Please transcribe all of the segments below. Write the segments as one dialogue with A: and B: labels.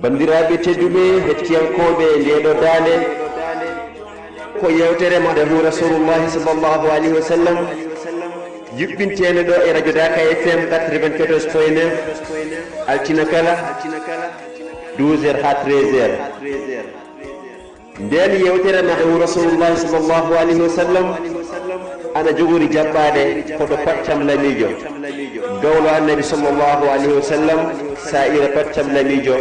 A: bandiraɓe tedduɓe hettiyankoɓe ndeɗo dande ko yewtere madahu rasulullahi sallllahu alayhi wa sallam yuɓɓintede ɗo e radio Daka FM 94.9 altina kala 12h ha 13h nden yewtere madahu rasulullahi sallllahu alayhi wa sallam ana jogori jaɓɓade koɗo paccam lamijo gawlo annabi sallllahu alayhi wa sallam sa'ira paccam lamijo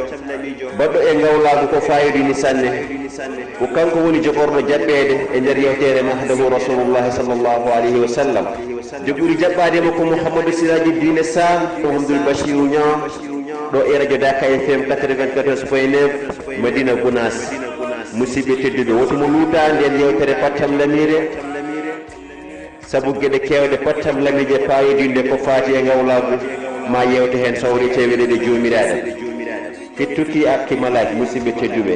A: baɗɗo e gawlago ko fayidini sanne ko kanko woni jogorɗo jaɓɓede e nder yewtere mahdahu rasulullahi sallllahu alayhi wa sallam jogori jaɓɓademo ko mouhamadou siraji dine sall mouhamadoul bachirou ñan ɗo e radio Daka FM 94.9 madina gounas musidɓe tedduɓe wotomo luuta nden yewtere paccam lamire saabu gueɗe kewɗe pattam lamije payidinde ko faati e gawlagu ma yewte hen sawri teweɗeɗe jomiraɗe kettuki akkimalaki musidɓe tedduɓe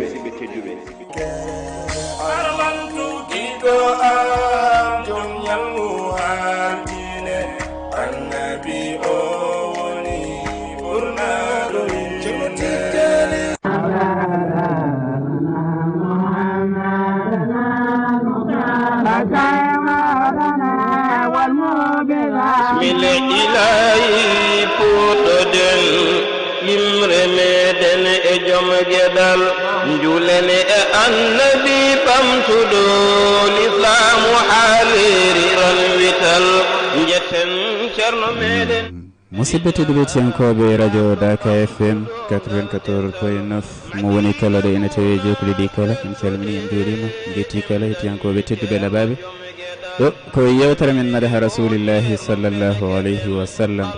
B: mile ilahi puɗoɗen yimre meɗen e joom gueɗal julene e annabi ɓamtuɗo l'islamu haaliriran wital jetten ceerno meɗen
C: musidɓe tedduɓe tiyankoɓe radio Daka FM 94.9 mo woni kala ɗo ene tawi jokude ɗi kala en calmini en juurima jetti kala tiyankoɓe tedduɓe laɓaɓe ɗo ko yewtere men madaha rasulillahi sallllahu alayhi wa sallam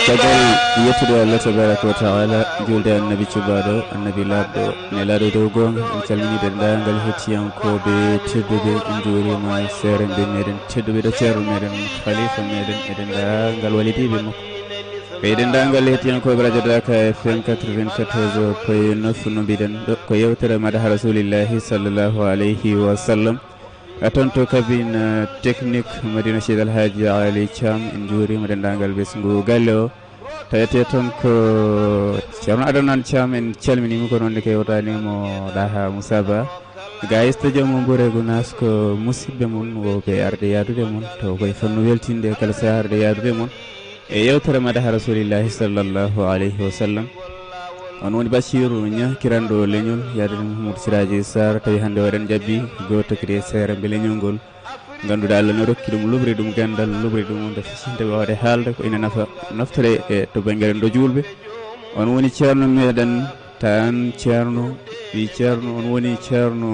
C: tagal yettude Allah tabaraka wa taala julde annabi cubaɗo annabi labɗo nelaɗo dow gonga en calmini dendagal hettiyankoɓe tedduɓe en juurima serembe meɗen tedduɓe ɗo ceerno meɗen khalifa meɗen e dendagal walidiɓe makko e dendagal hettiyankoɓe radio Daka FM 94.9 no mbiɗen ɗo ko yewtere madaha rasulillahi sallllahu alayhi wa sallam atonto cabine technique madina cheikh alhaji ali thiam en juurima dendagal ɓesgu galle o tawete toon ko ceerno adanane thiam en calminima ko noonde ko yewtanimo ɗaha moussaba gayista joom ɓuure gounas ko musidɓe mon woɓe arde yadude mon taw koye fonno weltinde kala saaha arde yadude mon e yewtere madaha rasulillahi sallllahu alayhi wa sallam on woni Bachirou Ña kiranɗo leñol yadani Mouhamadou Siraji Sar tawi hande waɗen jabbi goto kadi e serembe leñol ngol ganduɗa Allah ne rokki ɗum luɓri ɗum gandal luɓri ɗum nde fasinte wawde haalde ko ina nafa naftore e to banggue ɗo julɓe on woni ceerno meɗen tan ceerno wi ceerno on woni ceerno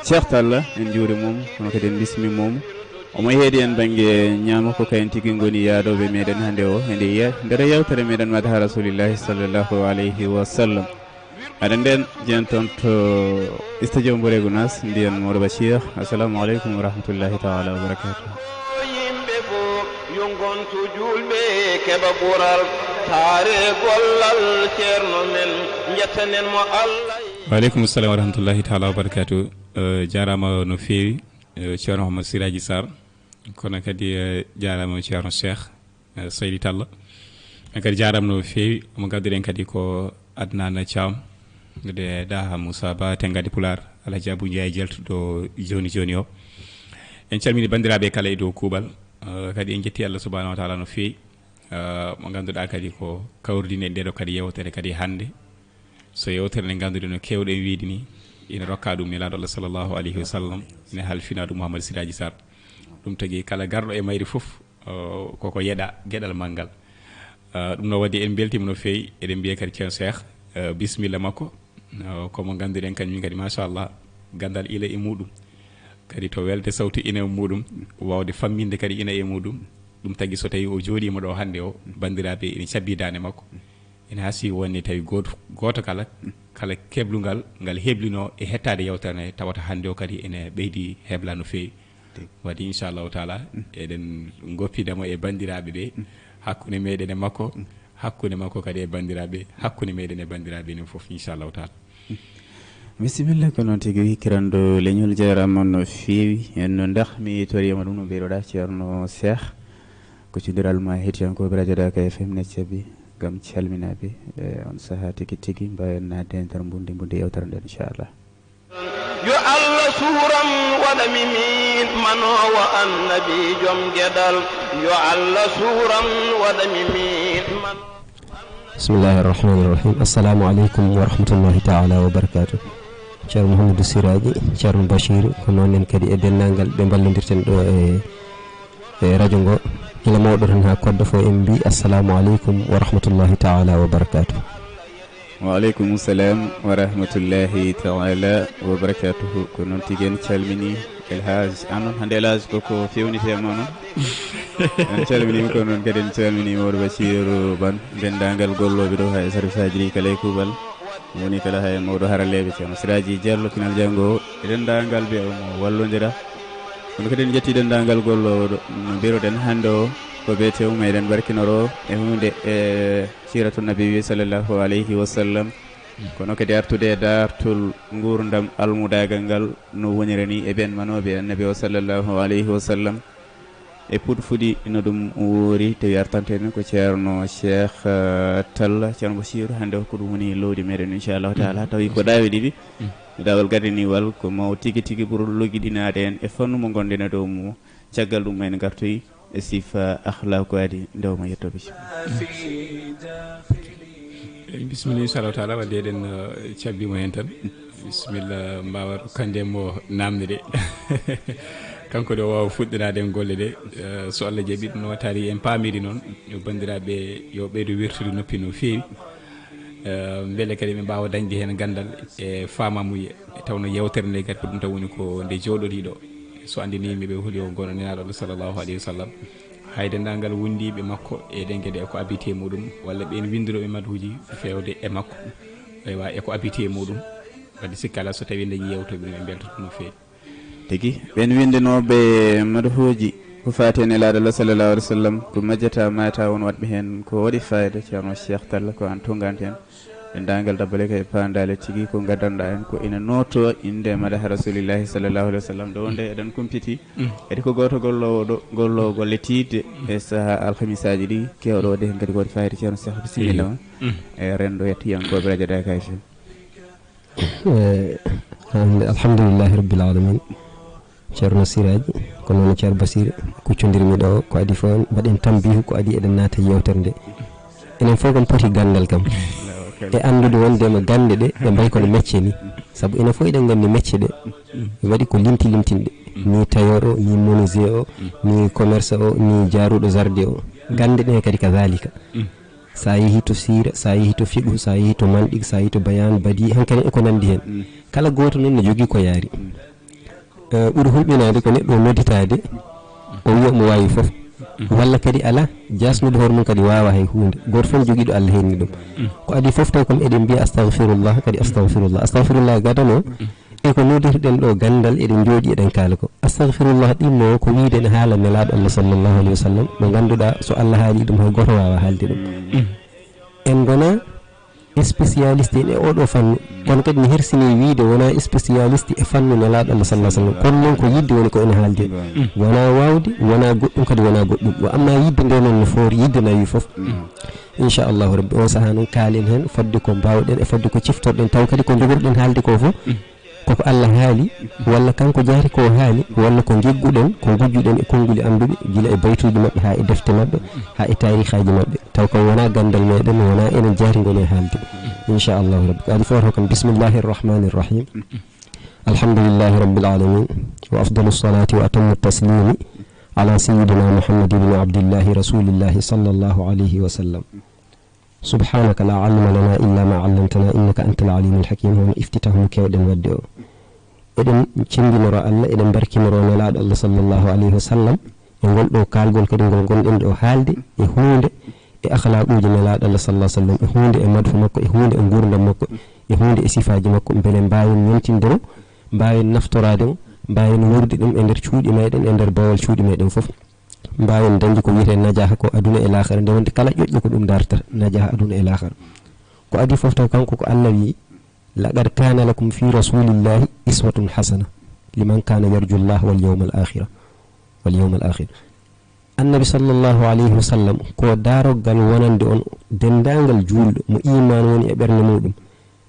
C: Cheikh Talla en juuri mum kono kadi en bismi mum omo heedi en banggue ñaama ko kayen tigui goni yaadoɓe meɗen hande o ende nder yewtere meɗen madaha rasulillahi sallllahu alayhi wa sallam aɗa nden jen toon to studio Mbouré Gounas mbiyen Mawɗo Bachir assalamu aleykum wa rahmatullahi taala wa barakatuh
B: yimɓe fo yo gontu julɓe keɓa ɓural taare gollal ceerno men jettanen mo Allah
D: waaleykum salam wa rahmatullahi taala wa barakatuh jarama no fewi ceerno Mouhamadou Siraji Sar kono kadi jarama ceerno Cheikh Seydi Talla kadi jarama no fewi omo gadduɗen kadi ko Adnane Thiam de daha Moussa Ba tengadi Pular Alhaji Abou Ndiaye jeltuɗo joni joni o en calmini bandiraɓe kala e dow kuuɓal kadi en jetti Allah subahanahu wa taala no fewi mo ganduɗa kadi ko kawrdine ndeɗo kadi yewtere kadi hande so yewtere nde ganduɗe no kewɗen wiide ni ina rokka ɗum nelaɗo Allah sallllahu alayhi wa sallam ine halfina ɗum Mouhamadou Siraji Sar ɗum tagui kala garɗo e mayri foof koko yeeɗa gueɗal maggal ɗum no waɗi en beltima no fewi eɗen mbiya kadi ceerno Cheikh bisimilla makko komo ganduɗen kañum kadi machallah gandal ila e muɗum kadi to welde sawtu ina e muɗum wawde famminde kadi ina e muɗum ɗum tagui so tawi o jooɗima ɗo hande o bandiraɓe ina cabbidane makko ina hasi wonde tawi goto kala keblungal ngal heblino e hettade yewtere tawata hande o kadi ene ɓeydi hebla no fewi waɗi inchallahu taala eɗen goppidemo e bandiraɓe ɓe hakkude meɗen e makko hakkude makko kadi e bandiraɓe hakkude meɗen e bandiraɓe enen foof inchallahu taala
C: bisimilla ko noon tigi hikkiranɗo leñol jarama no feewi en no ndax mi torima ɗum no mbiruɗa ceerno Cheikh ko codiral ma hettiyankoɓe radio Daka FM neccaɓe gam calminaɓe on saaha tigui tigui mbawen nadde e nder bunde yewtere nde inchallah
B: yo Allah suuram waɗa mimin manowo annabi joom gueɗal yo Allah suuram waɗa mimin
E: bismillahi irrahmani irrahim assalamu aleykum wa rahmatullahi taala wa barakatuh ceerno Mouhamadou Siraji ceerno Bachir ko noon en kadi e dennangal ɓe ballodirten ɗo e radio ngo gila mawɗo tan ha kodda fo en mbi assalamu aleykum wa rahmatullahi taala wa barakatuh
C: waaleykum salam wa rahmatullahi taala wa barakatuhu ko noon tigui en calmini elhaj anon hande elhaj koko fewnitema noon en calminima ko noon kadi en calmini mawɗo Bassirou Bane dendagal golloɓe ɗo ha e service aji ɗi kala e kuuɓal woni kala hay mawɗo haraleɓe ceerno Siraji Diallo kinal janggo e dendagal ɓe omo wallodira kono kadi en jetti dendagal gollowo ɗo no mbiruɗen hande o ko be tew meɗen barkinoro e hunde e siratu nabi sallallahu alayhi wa sallam kono kadi artude e dartol gurdam almudagal ngal no woniri ni e ɓen manoɓe annabi o sallallahu alayhi wa sallam e puɗfuɗi no ɗum woori tawi artantene ko ceerno Cheikh Talla ceerno Bassirou hande ko ɗum woni lowdi meɗen inchallahu taala tawi ko ɗawi ɗiɗi dawal gardiniwal ko maw tigui tigui ɓuuri logguiɗinade en e fannu mo gonɗen e dow mo caggal ɗum en gartoyi e sifa akhlaqu adi ndewma yettoɓe
D: bisimilla inchallahu taala wadde eɗen cabbimo hen tan bisimilla mbawa kande mo namde de kanko de wawa fuɗɗinade en golle ɗe so Allah jaaɓi ɗum no wattari en paamiri noon yo bandiraɓe yo ɓeydo wirtude noppi no feewi beele kadi ɓe mbawa dañde hen gandal e famamuye tawno yewtere nde kadi ko ɗum taw woni ko nde jooɗoriɗo so andini yimɓeɓe huuli o gono nenaɗo Allah sallllahu alayhi wa sallam hay dendagal wondiɓe makko e ɗen gueɗe eko abite muɗum walla ɓen windiroɓe madhuji fewde e makko aywa eko abite muɗum wadde sikkala so tawi dañi yewtoɓe ɗum ɓe beltoto no feewi
C: tigui ɓen windinoɓe madhuji ko fati en elaɗo Allah sallllahu alih wa sallam ko majjata mata won watɓe hen ko waɗi fayida ceerno Cheikh Talla ko an tongante hen dendagal dabbale kay pandale tigui ko gaddanɗa hen ko ina noto inde madaha rasulillahi sallllahu alih wa sallam ɗo nde eɗen kumpiti kadi ko goto gollowo ɗo gollowo golle tidde e saaha alhamisaji ɗi kewɗo waɗi hen kadi ko waɗi fayida ceerno Cheikh bisimilla ma e rendo yettiyankoɓe radio Daka FM
E: alhamdulillahi rabbil alamin ceerno Siraji ko noon ceerno Bassir kuccodirmi ɗo ko adi fo mbaɗen tambihu ko adi eɗen naata yewtere nde enen fof kam poti gandal kam e andude wondema gande ɗe ɓe mbayi kono métier ni saabu enen fof eɗen gandi métier ɗe waɗi ko limtinɗe ni tailleur o ni menuisier o ni commerce o ni jaruɗo jardin o gande ɗe kadi kazalika sa yeehi to sira sa yeehi to fiqhu sa yeehi to manɗiq sa yeehi to bayan badi hankkadi eko nandi hen kala goto noon ne jogui ko yaari ɓuuri hulɓinade ko neɗɗo nodditade o wiya omo wawi foof walla kadi ala jasnude hoore mum kadi wawa hay hunde goto fof joguiɗo Allah henni ɗum ko adi foof taw kam eɗen mbiya astahfirullah kadi astahfirullah gadano e ko noddirɗen ɗo gandal eɗen jooɗi eɗen kaala ko astahfirullah ɗimmo ko wiide ne haala nelaɗo Allah sallllahu alayhi wa sallam mo ganduɗa so Allah haali ɗum hay goto wawa haalde ɗum en gona spécialiste en e oɗo fannu kono kadi ne hersini wiide wona spécialiste e fannu nelaɗo Allah sallah sallam kono noon ko yidde woni ko ene haalde wona wawde wona goɗɗum kadi wona goɗɗum wa amma yidde nde noon no foori yidde nawi foof inchallahu rabbi on saaha noon kaalen hen fodde ko mbawɗen e fodde ko ciftorɗen taw kadi ko jogorɗen haalde ko fof koko Allah haali walla kanko jaati ko haali walla ko jegguɗen ko gujjuɗen e konnguli anduɓe gila e baytuji mabɓe ha e defte mabɓe ha e tarihaji mabɓe taw kam wona gandal meɗen wona enen jaati goni e haalde inchallahu rabbi ko adi foto kam bismillahi irrahmani irrahim alhamdulillahi rabbil alamin wa afdalu salati wa atammu taslimi ala sayyidina muhammad ibn abdillahi rasulillahi sallallahu alayhi wa sallam subhanaka la alima lana illa ma allamtana innaka antal alimul hakim hono iftitahu kewɗen wadde o eɗen cendinoro Allah eɗen barkinoro nelaɗo Allah sallllahu alayhi wa sallam e gonɗo kalgol kadi ngol gonɗen ɗo haalde e hunde e akhlaquji nelaɗo Allah sallah sallam e hunde e madfu makko e hunde e gurdam makko e hunde e sifaji makko beele mbawen ñentindemo mbawen naftorade mbawen wurde ɗum e nder cuuɗi meɗen e nder bawol cuuɗi meɗen foof mbawen dañde ko wiyete najaha ko aduna e lahara nde wonde kala ƴoƴƴo ko ɗum dartata najaha aduna e lahara ko adi foof taw kanko ko Allah wi laqad kana lakum fi rasulillahi iswatun hasana liman kana yarju llah wal yawmal akhir annabi sallallahu alayhi wa sallam ko daroggal wonande on dendangal julɗo mo iman woni e ɓernde muɗum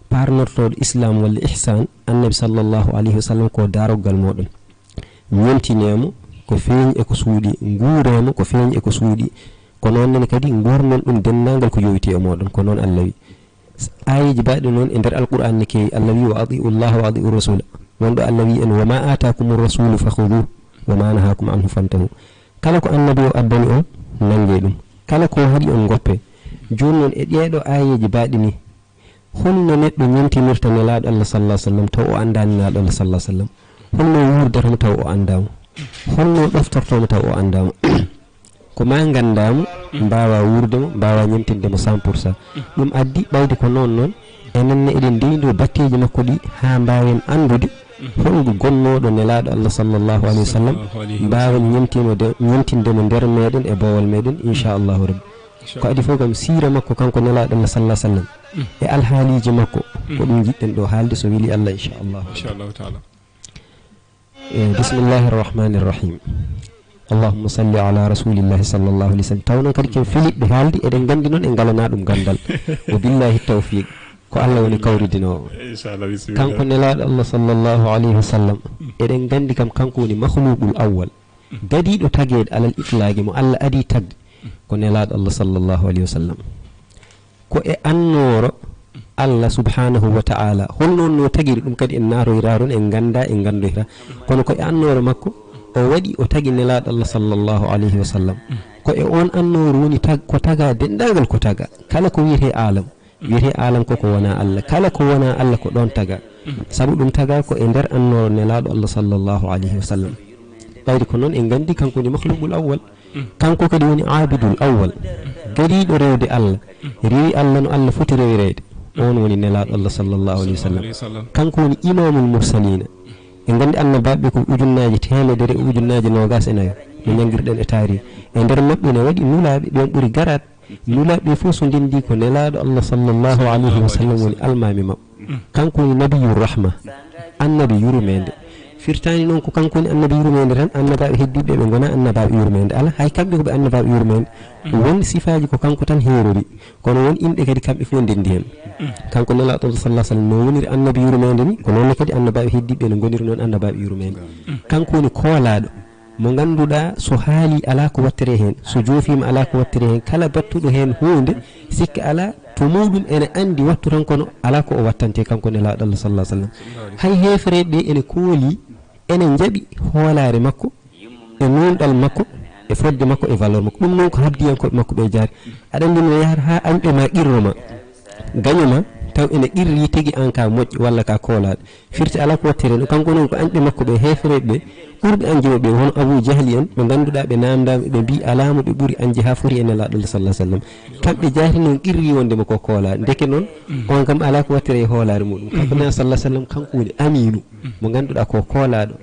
E: parnortoɗo islam walla ihsan annabi sallallahu alayhi wa sallam ko daroggal moɗon ñemtinemo ko feeñi e ko suuɗi nguuremo ko feeñi e ko suuɗi ko noon nene kadi gurnon ɗum dendagal ko yowiti e moɗon ko noon Allah wi ayeji baɗi noon e nder alquran ne kewi Allah wi wa atiu llah wa atiu rasula wonɗo Allah wi en wa ma atakum rasulu fakhuduh wa ma nahakum anhu fantahu kala ko annabi o addani on nangue ɗum kala ko haɗi on goppe joni noon e ɗeɗo ayeji baɗi ni holno neɗɗo ñemtinirta nelaɗo Allah sallallahu alaihi wasallam taw o andani nelaɗo Allah sallallahu alaihi wasallam holno wurdatamo taw o andama holno ɗoftortomo taw o andama ko ma gandamo mbawa wurdemo mbawa ñemtindemo 100% ɗum addi ɓawde ko noon enenne eɗen ndeydo batteji makko ɗi ha mbawen andude holgo gonnoɗo nelaɗo Allah sallallahu alaihi wasallam mbawen ñemtindemo nder meɗen e bowol meɗen inchallahu rabbi ko adi fof kam siira makko kanko nelaɗo Allah sallallahu alaihi wasallam e alhaaliji makko ko ɗum jiɗɗen ɗo haalde so weli Allah inchallahu taala bismillahir rahmanir rahim allahumma salli ala rasulillahi sallallahu alaihi wasallam tawno kadi ken filiɓɓe haaldi eɗen gandi noon e galana ɗum gandal wa billahi tawfiq ko Allah woni kawridinowo kanko nelaɗo Allah sallallahu alaihi wasallam eɗen gandi kam kanko woni makhluqul awwal gadiɗo tagede alal itlaqi mo Allah adi tagde ko nelaɗo Allah sallallahu alaihi wasallam ko e annoro Allah subhanahu wa ta'ala holno no tagiri ɗum kadi en naroyraron en ganda en gandoyra kono ko e annoro makko o waɗi o tagi nelaɗo Allah sallallahu alaihi wasallam ko e on annoro woni ko taga dendagal ko taga kala ko wiyete alam koko wona Allah kala ko wona Allah ko ɗon taga sabu ɗum taga ko e nder annoro nelaɗo Allah sallallahu alaihi wasallam ɓayde ko noon en gandi kanko ni makhluqul awwal kanko kadi woni abidul awwal gariɗo rewde Allah rewi Allah no Allah foti rewirede on woni nelaɗo Allah sallallahu alaihi wasallam kanko woni imamul mursalina en gandi annabaɓe ko ujunnaji temedere e ujunnaji nogas e nayo no jangguirɗen e taari e nder mabɓe ne waɗi nulaɓe ɓen ɓuuri garat nulaɓe fof so ndendi ko nelaɗo Allah sallallahu alaihi wasallam woni almami mabɓe kanko woni nabiyur rahma annabi yurmede firtani noon ko kanko woni annabi yurmede tan annabaɓe heddiɓe ɓe gona annabaɓe yurmede ala hay kamɓe koɓe annabaɓe yurmede won sifaji ko kanko tan heerori kono won inɗe kadi kamɓe fof ndendi hen kanko nelaɗo Allah sallallahu alaihi wasallam no woniri annabi yurmede ni ko noon kadi annabaɓe heddiɓe no goniri noon annabaɓe yurmede kanko woni koolaɗo mo ganduɗa so haali ala ko wattere hen so joofima ala ko wattere hen kala battuɗo hen hunde sikka ala to muɗum ene andi wattu tan kono ala ko o wattante kanko nelaɗo Allah sallallahu alaihi wasallam hay hefreɓe ene kooli ene jaaɓi hoolare makko e nunɗal makko e fodde makko e valeur makko ɗum noon ko habdiyankoɓe makko ɓe jaari aɗa andi no yahata ha anɓe ma qirroma gañoma taw ene qirri tigi an ka moƴƴi walla ka koolaɗo firti ala ko wattere no kanko noon ko anɓe makko ɓe hefreɓe ɓe ɓurɓe anjima ɓe hono Abu Jahli en ɓe ganduɗa ɓe namdama ɓe mbi alamo ɓe ɓuuri anje ha foti e nelaɗo Allah sallallahu alaihi wasallam kamɓe jaati noon qirri wondema ko koolaɗo ndeke noon on kam ala ko wattere e hoolare muɗum kanko nena sallallahu alaihi wasallam kanko woni aminu mo ganduɗa ko koolaɗo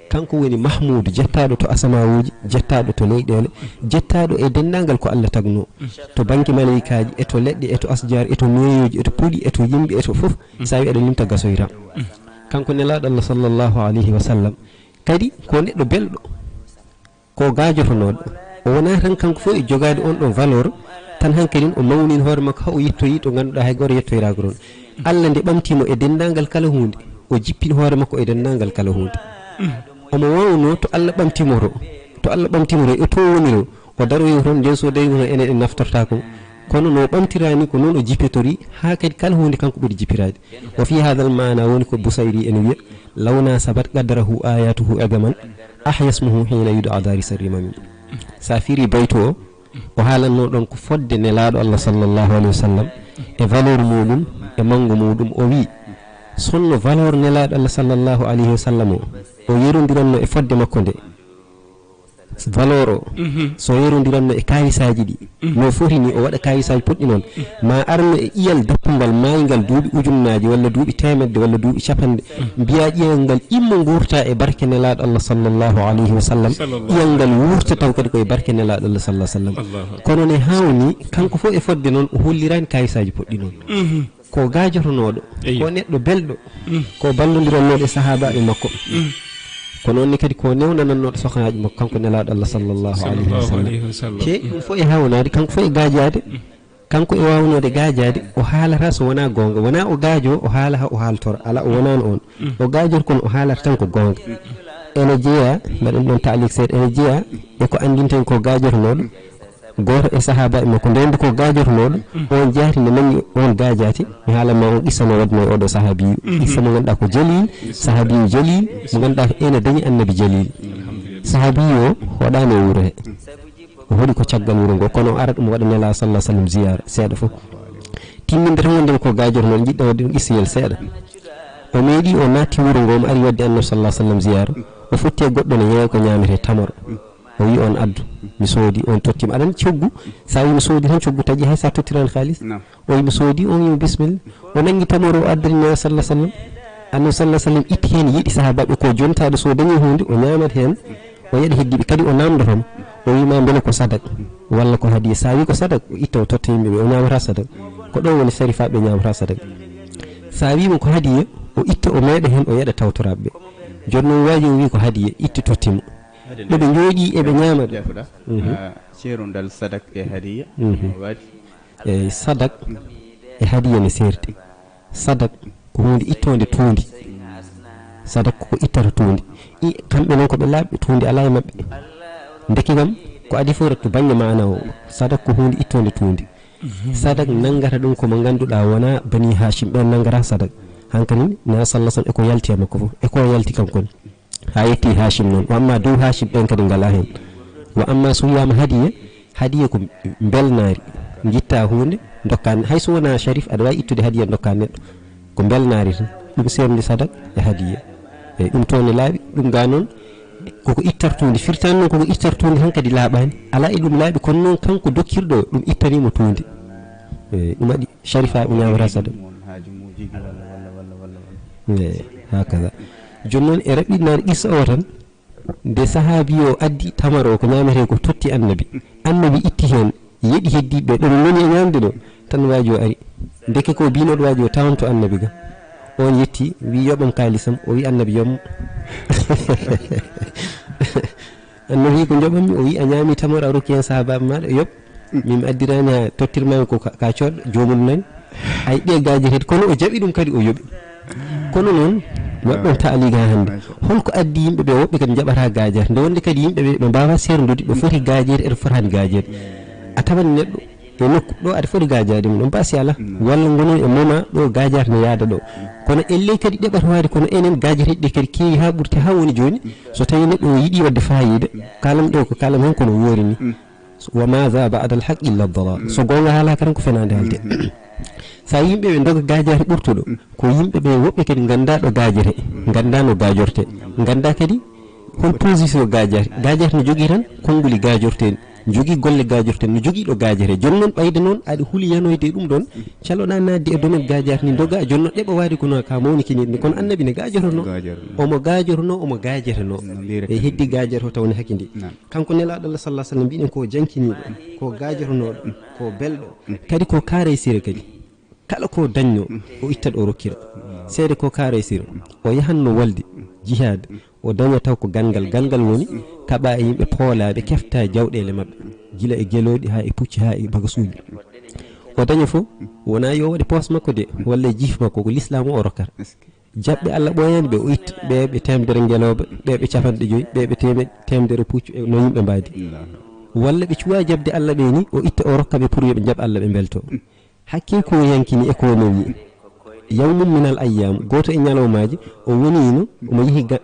E: kanko woni mahmoudou jettaɗo to asamawuji jettaɗo to leyɗele jettaɗo e dendagal ko Allah tagno to banki malaikaji e to leɗɗe e to asjar e to noyoji e to puuɗi e to yimɓe e to foof sa wi aɗa limta gasoyra kanko nelaɗo Allah sallallahu alaihi wasallam kadi ko neɗɗo belɗo ko gajotonoɗo o wona tan kanko fof e jogade on ɗon valeur tan hankkadin o mawnin hoore makko ha o yettoyi to ganduɗa hay goto yettoyrago toon Allah nde ɓamtimo e dendagal kala hunde o jippin hoore makko e dendagal kala hunde omo wawno to Allah ɓamtimoro e to woniro o daroyo toon nden so dawi hono enen en naftorta ko kono no ɓamtirani ko noon o jippitori ha kadi kala hunde kanko ɓuuri jippirade wa fi hadha al mana woni ko Busayri ene wiya lawna sabat qaddarahu ayatuhu egaman ahyasmuhu hina yuda dari sarrimamin sa firi bayto o haalanno ɗon ko fodde nelaɗo Allah sallallahu alaihi wasallam e valeur muɗum e mangu muɗum o wi sonno valeur nelaɗo Allah sallallahu alaihi wasallam o yerodiranno e fodde makko nde valeur o so yerodiranno e kayisaji ɗi no foti ni o waɗa kayisaji poɗɗi noon ma arno e iyal dappugal maygal duuɓi ujunnaji walla duuɓi temedde walla duuɓi capanɗe mbiya ƴiyal ngal immo gurta e barke nelaɗo Allah sallallahu alaihi wasallam iyal ngal wurta taw kadi koye barke nelaɗo Allah sallallahu alaihi wasallam kono ne hawni kanko fof e fodde noon o hollirani kayisaji poɗɗi noon ko gajotonoɗo ko neɗɗo belɗo ko ballodirannoɗo e sahabaɓe makko ko noon ni kadi ko newnanannoɗo sohnaji makko kanko nelaɗo Allah sallllahu alayhi wa sallam te ɗum fof e hawnade kanko fof e gajade kanko e wawnode gajade o haalata so wona gonga wona o gaajo o haala ha o haaltora ala o wonano on o gajor kono o haalata tan ko gonga ene jeeya mbaɗen ɗon taalik seeɗa ene jeeya e ko andinten ko gajotonoɗo goto e sahaba e makko ndende ko gajotonoɗo on jaati nde nangi on gajati mi haalama on qissa mo wadno oɗo sahabiyu qissa mo ganduɗa ko jalil sahabiyu jalil mo ganduɗa ko ene dañi annabi jalil sahabiyu o hoɗano wuuro he o hoɗi ko caggal wuro ngo kono o ara ɗum waɗa nela sallah sallam ziyara seeɗa fof timminde tan wondema ko gajotonoɗo jiɗɗa wadde ɗum qissayel seeɗa o meeɗi o natti wuro ngo mo ari wadde annabi sallah sallam ziyara o fotti e goɗɗo ne yeeya ko ñamete tamoro o wi on addu mi soodi on tottima aɗa coggu sa wi mi soodi tan coggu taƴi hay sa tottirani halis o wi mi soodi on wimi bisimilla o nangi tamoro o addani nabi sallah sallam annabi sallah sallam itti hen yiɗi sahabaɓe ko jontaɗo so dañi hunde o ñamat hen o yaɗa heddiɓe kadi o namdotoma o wima beele ko sadak walla ko hadiya sa wi ko sadak o itta o totta yimɓeɓe o ñamata sadak ko ɗon woni sarifaɓe ñamata sadak sa wima ko hadiya o itta o meeɗa hen o yaɗa tawtoraɓeɓe joni noon waji o wi ko hadiya itti tottimo ɗoɓe jooɗi eɓe ñama
C: ceerundal sadak e hadiya waɗi
E: eyyi sadak e hadiya ne serti sadak ko hunde ittode tuundi sadak ko ittata tuundi kamɓe noon koɓe laaɓɓe tuundi ala e mabɓe deki kam ko adi fof to banggue mana o sadak ko hunde ittode tuundi sadak nangata ɗum komo ganduɗa wona bani hachim ɓen nangata sadak hankkadi na sallah sallam eko yalti e makko fof eko yalti kankone ha yetti hachim noon wa amma dow hachim ɓen kadi ngala hen wa amma so wiyama hadiya ko belnari guitta hunde dokka hayso wona sharif aɗa wawi ittude hadiya dokka neɗɗo ko belnari tan ɗum serndi sadak e hadiya eyyi ɗum toon ne laaɓi ɗum ga noon koko ittartude firtani noon koko ittartude han kadi laaɓani ala e ɗum laaɓi kono noon kanko dokkirɗo ɗum ittanimo tuude eyyi ɗum waɗi sharifa ɓe ñamata sadak eyyi hakaza joni noon e raɓɓiɗinade qissa o tan nde sahabi o addi tamaro ko ñamete ko totti annabi itti hen yeeɗi heddiɓe ɗon woni e ñamde ɗo tan waji o ari deke ko binoɗo waji o tawanto annabi ga on yetti wi yoɓam kalisam o wi annabi yom annabi ko joɓammi o wi a ñami tamaro a rokki hen sahabaɓe maɗa yoɓ min addirani ha tottirmami ko ka coɗɗo jomum nani ay ɗe gajirede kono o jaɓi ɗum kadi o yoɓi kono noon waɗɗon taaliga hannde holko addi yimɓeɓe woɓɓe kadi jaɓata gajere nde wonde kadi yimɓeɓe ɓe mbawa serdude ɓe foti gajede eɗe fotani gajede a tawan neɗɗo e nokku ɗo aɗa foti gajade mum ɗon mbasi ala walla gonon e moma ɗo gajata ne yaada ɗo kono elle kadi ɗeɓata wade kono enen gajateɗi ɗe kadi keewi ha ɓurti ha woni joni so tawi neɗɗo o yiiɗi wadde fayida kalam ɗo ko kalam hen kono woori ni wa maha ba'da al haq illa dalal so gonga haala tan ko fenade halde sa yimɓeɓe doga gajare ɓurtuɗo ko yimɓeɓe woɓɓe kadi gandaɗo gajere gandano gajorte ganda kadi hol position gajare ne jogui tan konnguli gajorteni jogui golle gajorten no jogui ɗo gajere joni noon ɓayde noon aɗa huuli yanoyde ɗum ɗon caloɗa nadde e domaine gajare ni doga joni noon ɗeɓa wade kono ka mawni kinirni kono annabi ne gajorono omo gajeteno e heddi gajere o tawne hakkidi kanko nelaɗo Allah sallah sallam mbiɗen ko jankiniɗo ko gajoronoɗo ko belɗo kadi ko kaare sire kadi kala ko dañno o ittat o rokkira seede ko kaare sire o yahanno walde jihad o daña taw ko gangal woni kaɓa e yimɓe poolaɓe kefta jawɗele mabɓe gila e geloɗi ha e pucci ha e bagasuji o daña fof wona yo waɗe poos makko de walla e jiif makko ko l'islam o rokkata jaɓɓe Allah ɓoyanɓe o itta ɓeɓe temedere ngeloɓe ɓeɓe capanɗe joyyi ɓeɓe temedere puccu no yimɓe mbadi walla ɓe cuwa jabde Allah ɓe ni o itta o rokkaɓe pour yoɓe jaɓ Allah ɓe belto hakke ko yankini e ko nowi yawmum minal ayyam goto e ñalawmaji o wonino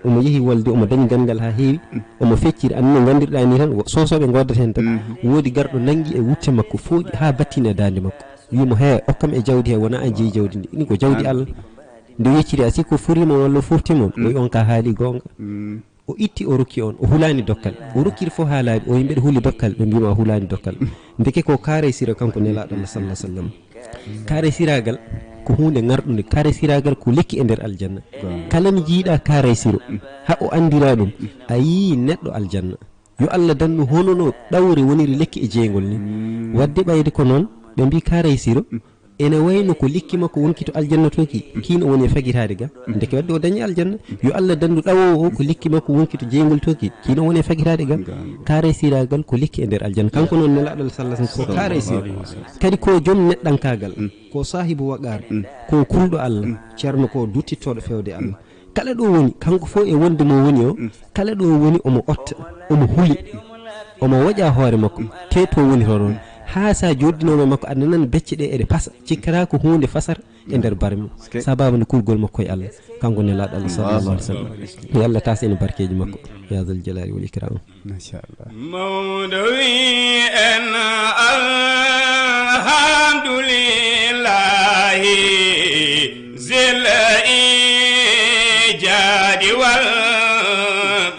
E: omo yeehi walde omo dañi gandal ha heewi omo fecciri anno gandirɗa ni tan sosoɓe goddat hen tan woodi garɗo nangui e wutte makko fooɗi ha battine dande makko wimo he okkam e jawdi he wona an jeeyi jawdi ndi ini ko jawdi Allah nde wecciri a sikko furima walla furtimon o wi on ka haali gonga o itti o rokki on o hulani dokkal o rokkiri fof ha laaɓi o yimɓeɗe huuli dokkal ɓe mbima hulani dokkal deke ko kaare sira kanko nelaɗo Allah sallah sallam kaare siragal ko hunde garɗude kaare siragal ko lekki e nder aljanna kala mi jiiɗa kaare siro ha o andira ɗum a yii neɗɗo aljanna yo Allah dannu honono ɗawre woniri lekki e jeygol ni wadde ɓayde ko noon ɓe mbi kaare siro ene wayno ko likki makko wonki to aljanna to kiino woni e fagitade ga ndeke wadde o dañi aljanna yo Allah dandu ɗawowo o ko likki makko wonki to jeygol to kiino woni e fagitade ga kaare siragal ko likki e nder aljanna kanko noon nelaɗo sallallahu alaihi wasallam ko kaare sira kadi ko joom neɗɗankagal ko sahibu waqar ko kulɗo Allah ceerno ko duttitoɗo fewde Allah kala ɗo woni kanko fof e wonde mo woni o kala ɗo woni omo otta omo huli omo woƴa hoore makko te to woni toɗon ha sa joddinoma makko adna nan becce ɗe eɗe pasa cikkata ko hunde fasar e nder barmi sababu nde kurgol makko e Allah kanko nelaɗo Allah sallallahu alaihi wasallam yo Allah tas en barkeji makko ya zal jalali wal ikram
C: machallah
B: mawdawi en alhamdulillahi zil ijadi wal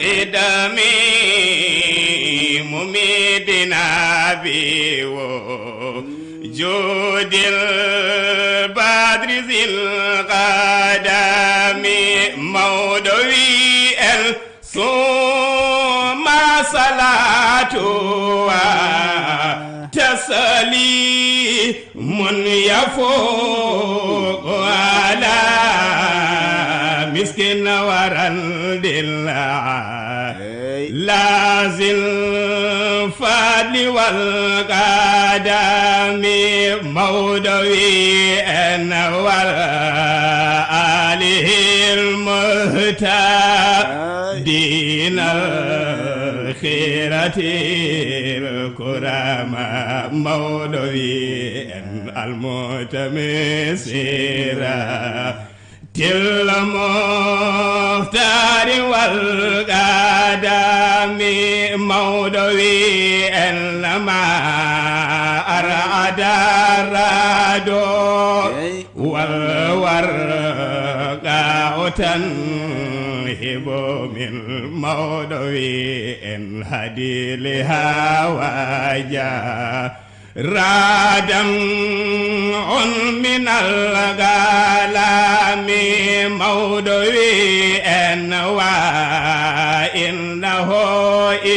B: qidami mumidina biwo jodil badri zil qadami mawdawi el suma salatu wa taslimun yafuq ala miskin waral dillah lazil fadli wal qadami mawdawi en wal alihil muhtadin al khiratil kurama mawdawi en al mutamisira til muhtari wal qadami mawdawi en lama aradarado wal warqa utan hibo min mawdawi en hadili hawaja radam on min al-galami mawdawi en wa innahu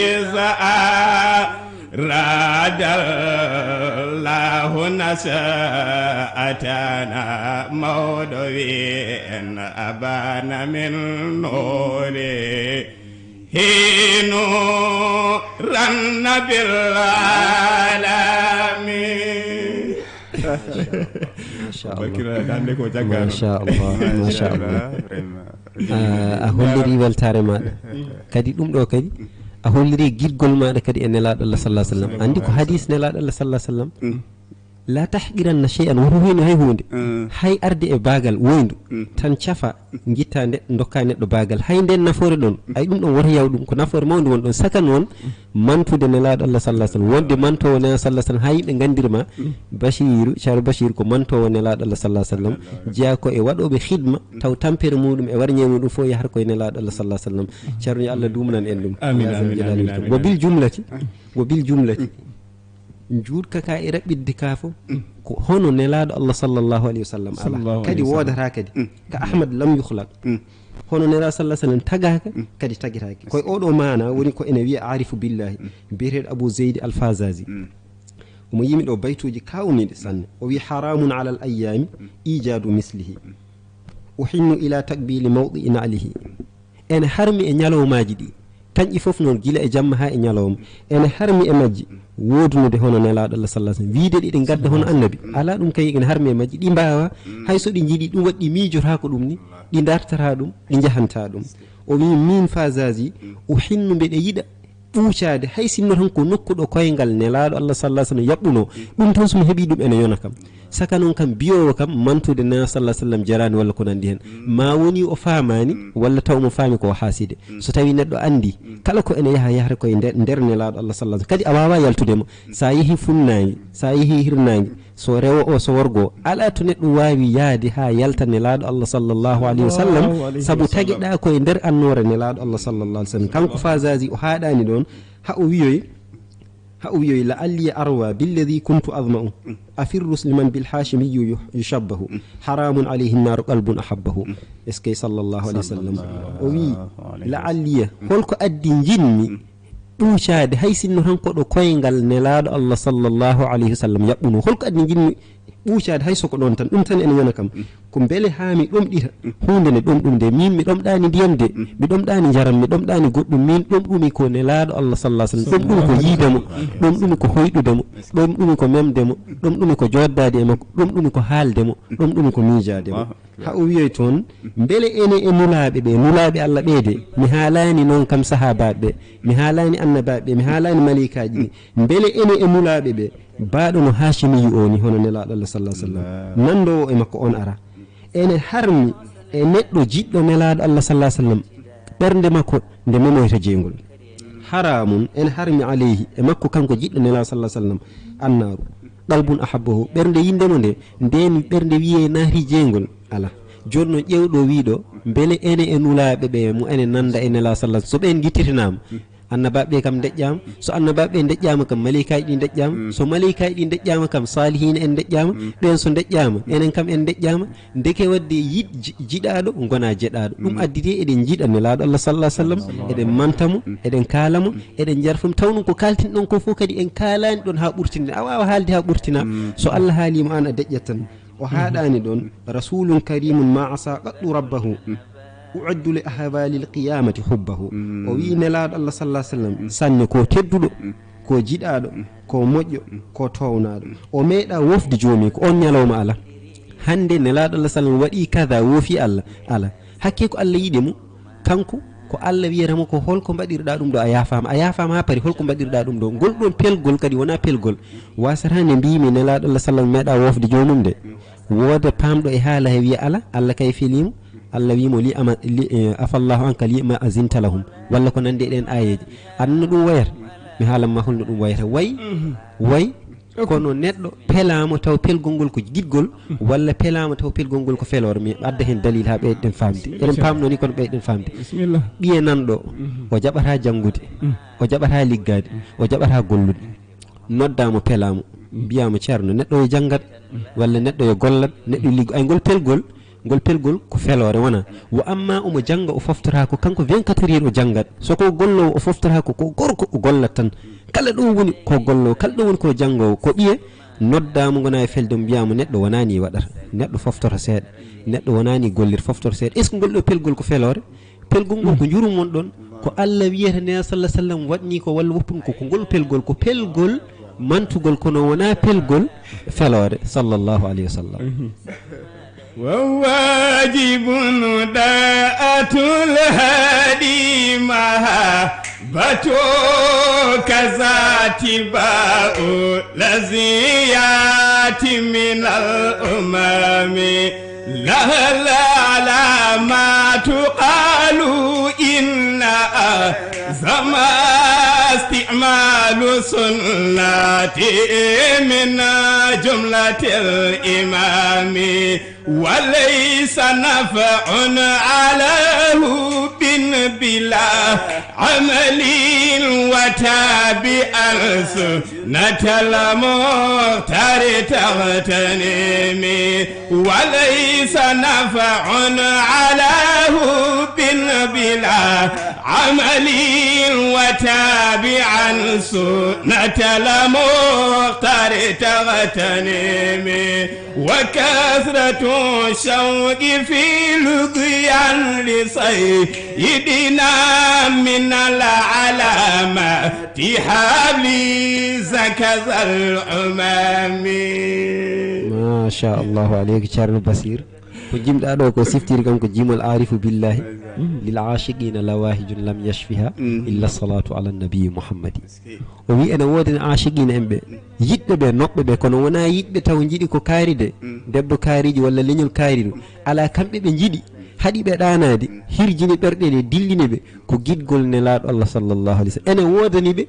B: iza radallahu nasa'atana mawdawi en abana min nuri hinu ranna bil alamin
E: machallah a holliri weltare maɗa kadi ɗum ɗo kadi a holliri guidgol maɗa kadi e nelaɗo Allah sallallahu alaihi wasallam andi ko hadis nelaɗo Allah sallallahu alaihi wasallam la tahqiranna shay'an woto hoyno hay hunde hay arde e bagal woyndu tan cafa gitta dokka neɗɗo bagal hay nden nafoore ɗon ay ɗum ɗon woto yaw ɗum ko nafoore mawde won ɗon saka noon mantude nelaɗo Allah sallallahu alaihi wasallam wonde mantowo nelaɗo sallallahu alaihi wasallam hay yimɓe gandirma Bashiru Ceerno Bashir ko mantowo nelaɗo Allah sallallahu alaihi wasallam jeeya ko e waɗoɓe khidma taw tampere muɗum e warñe muɗum fof yahata koye nelaɗo Allah sallallahu alaihi wasallam ceerno yo Allah dumnan en ɗum wo bil jumlati juuɗka ka e raɓɓidde ka fof ko hono nelaɗo Allah sallallahu alaihi wasallam ala kadi wodata kadi ka Ahmad lam yukhlaq hono nelaɗo sallallahu alaihi wasallam tagaka kadi tagitaki koye oɗo mana woni ko ene wiya arifu billahi biyeteɗo Abu Zayd al-Fazazi omo yimi ɗo baytuji kawniɗe sanne o wi haramun ala al ayami ijadu mislihi uhinnu ila takbili mawdi nalihi ene harmi e ñalowmaji ɗi tañƴi fof noon gila e jamma ha e ñalawma ene harmi e majji wodunude hono nelaɗo Allah sallallahu alaihi wasallam wiide ɗiɗi gadda hono annabi ala ɗum kay ene harmi e majji ɗi mbawa hay so ɗi jiiɗi ɗum waɗi miijota ko ɗum ni ɗi dartata ɗum ɗi jahanta ɗum o wi min fazaji uhinnu mbeɗe yiɗa ɓuucade hay sinno tan ko nokkuɗo koyngal nelaɗo Allah sallallahu alaihi wasallam yaɓɓuno ɗum tan somi heeɓi ɗum ene yona kam saka noon kam biyowo kam mantude nelaɗo sallallahu alaihi wasallam jarani walla ko nandi hen ma woni o famani walla taw mo faami ko haaside so tawi neɗɗo andi kala ko ene yahata koye nder nelaɗo Allah sallallahu alaihi wasallam kadi a wawa yaltudemo sa yeehi funnangue sa yeehi hirnangue so rewo o so worgo ala to neɗɗo wawi yaade ha yalta nelaɗo Allah sallallahu alaihi wasallam sabu tagueɗa koye nder annore nelaɗo Allah sallallahu alaihi wasallam kanko fazaji o haɗani ɗon ha o wiyoy la alli arwa billadhi kuntu adma'u afirru liman bil hashimi yushabbahu haramun alayhi an-nar qalbun ahabbahu eske sallallahu alaihi wasallam o wi la alli holko addi jinmi ɓuucade hay sinno tan koɗo koyngal nelaɗo Allah sallallahu alaihi wasallam yaɓɓuno holko addi jinmi ɓuucaade hay soko ɗon tan ɗum tan ene wona kam ko mbele haa mi ɗomɗita hunde nde ɗomɗum nde min mi ɗomɗaani ndiyam de mi ɗomɗaani njaram mi ɗomɗaani goɗɗum min ɗomɗumi ko nelaaɗo Allah sallallahu alaihi wasallam ɗomɗumi ko yiide mo ɗomɗumi ko hoyɗude mo ɗomɗumi ko memde mo ɗomɗumi ko joddaade e makko ɗomɗumi ko haalde mo ɗomɗumi ko miijaade mo ha o wiyoy toon mbele ene e nulaaɓe ɓe nulaaɓe Allah ɓeede mi haalaani noon kam sahaabaaɓe ɓe mi haalaani annabaaɓe ɓe mi haalaani malikaaji ɗi mbele ene e nulaaɓe ɓe baaɗo no haashimiyu o ni hono nelaaɗo Allah sallallahu alaihi wasallam nanndoo e makko on ara ene harmi e neɗɗo jiɗɗo nelaaɗo Allah sallallahu alaihi wasallam ɓernde makko nde memoyta jeengol haramun ene harmi aleyhi e makko kanko jiɗɗo nelaaɗo sallallahu alaihi wasallam annaaru qalbun ahabbahu ɓernde yindemo nde nden ɓernde wiye naati jeengol ala joni noon ƴewɗo wiiɗo mbele ene e nulaaɓe ɓe mo ene nannda e nelaaɗo sallallahu alaihi wasallam so ɓen gittitinama annabaɓe kam deƴƴama so annabaɓe deƴƴama kam malikaji ɗi deƴƴama so malikaji ɗi deƴƴama kam salihina en deƴƴama ɓen so deƴƴama enen kam en deƴƴama ndeke wadde jiɗaɗo gona jeɗaɗo ɗum addite eɗen jiiɗa nelaɗo Allah sallallahu alaihi wasallam eɗen mantamo eɗen kaalamo eɗen jarfum tawnu ko kaltinɗon ko fof kadi en kaalani ɗon ha ɓurtinde a wawa haalde ha ɓurtina so Allah haalima an a deƴƴat tan o haɗani ɗon rasulun karimun ma asa qaddu rabbahu uaddu li ahwali lqiyamati hubbahu o wi nelaɗo Allah sallallahu alaihi wasallam sanne ko tedduɗo ko jiɗaɗo ko moƴƴo ko townaɗo o meeɗa wofde joomi ko on ñalawma ala hande nelaɗo Allah sallam waɗi kada woofi Allah ala hakke ko Allah yiɗi mo kanko ko Allah wiyatamo ko holko mbaɗirɗa ɗum ɗo a yafama ha paari holko mbaɗirɗa ɗum ɗo ngol ɗon pelgol kadi wona pelgol wasata nde mbimi nelaɗo Allah sallam meeɗa wofde joomum de wooda pamɗo e haala he wiya ala Allah kay felimo Allah wimo li afallahu anka li ma azinta lahum walla ko nande ɗen ayeji anno ɗum wayata mi haalanma holno ɗum wayata way kono neɗɗo pelama taw pelgol ngol ko giɗgol walla pelama taw pelgol ngol ko felore mi adda hen dalil ha ɓeyɗen famde eɗen pamno ni kono ɓeyɗen famde ɓiye nanɗo o jaɓata janggude o jaɓata liggade o jaɓata gollude noddamo pelamo mbiyama ceerno neɗɗo yo janggat walla neɗɗo yo gollat neɗɗo liggo ay ngol pelgol ko felore wona wo amma omo janga o foftora ko kanko 24 heures o janggat soko gollowo o foftora ko gorko o gollat tan kala ɗo woni ko gollowo kala ɗo woni ko jangowo ko ɓiye noddamo gona e felde mbiyamo neɗɗo wonani waɗata neɗɗo foftota seeɗa neɗɗo wonani gollir foftota seeɗa est ce que ngol ɗo pelgol ko felore pelgol ngol ko jurum mon ɗon ko Allah wiyata ne sallallahu alaihi wasallam waɗni ko walla woppum ko ngol pelgol ko pelgol mantugol kono wona pelgol felore sallallahu alaihi wasallam
B: وواجب داءة الهادي محبة كذات باء لزيات من الأمم لها العلامات قالوا إن أعظم استعمال سنتي من جملة الإمام وليس نفع على هب بلا عمل وتابع سنة المختار تغتنم وليس نفع على هب بلا عمل وتابعا سنة المختار تغتنم وكثرة الشوق في لقيا لسيدنا من العلامات حبلي زكذا الأمام
E: ما شاء الله عليك شارل بصير ko jimɗa ɗo ko siftiri kam ko jimol arifu billahi lil ashiqina lawahijun lam yashfiha illa salatu ala nabii muhammadi o wi ene woodi ashiqina en ɓe yiɗɓe ɓe noɓɓe ɓe kono wona yiɗɓe taw jiiɗi ko kaaride debbo kaariji walla leñol kaaridu ala kamɓe ɓe jiiɗi haɗi ɓe ɗanade hirjini ɓerɗe ɗe dillini ɓe ko giɗgol nelaɗo Allah sallallahu alaihi wasallam ene wodani ɓe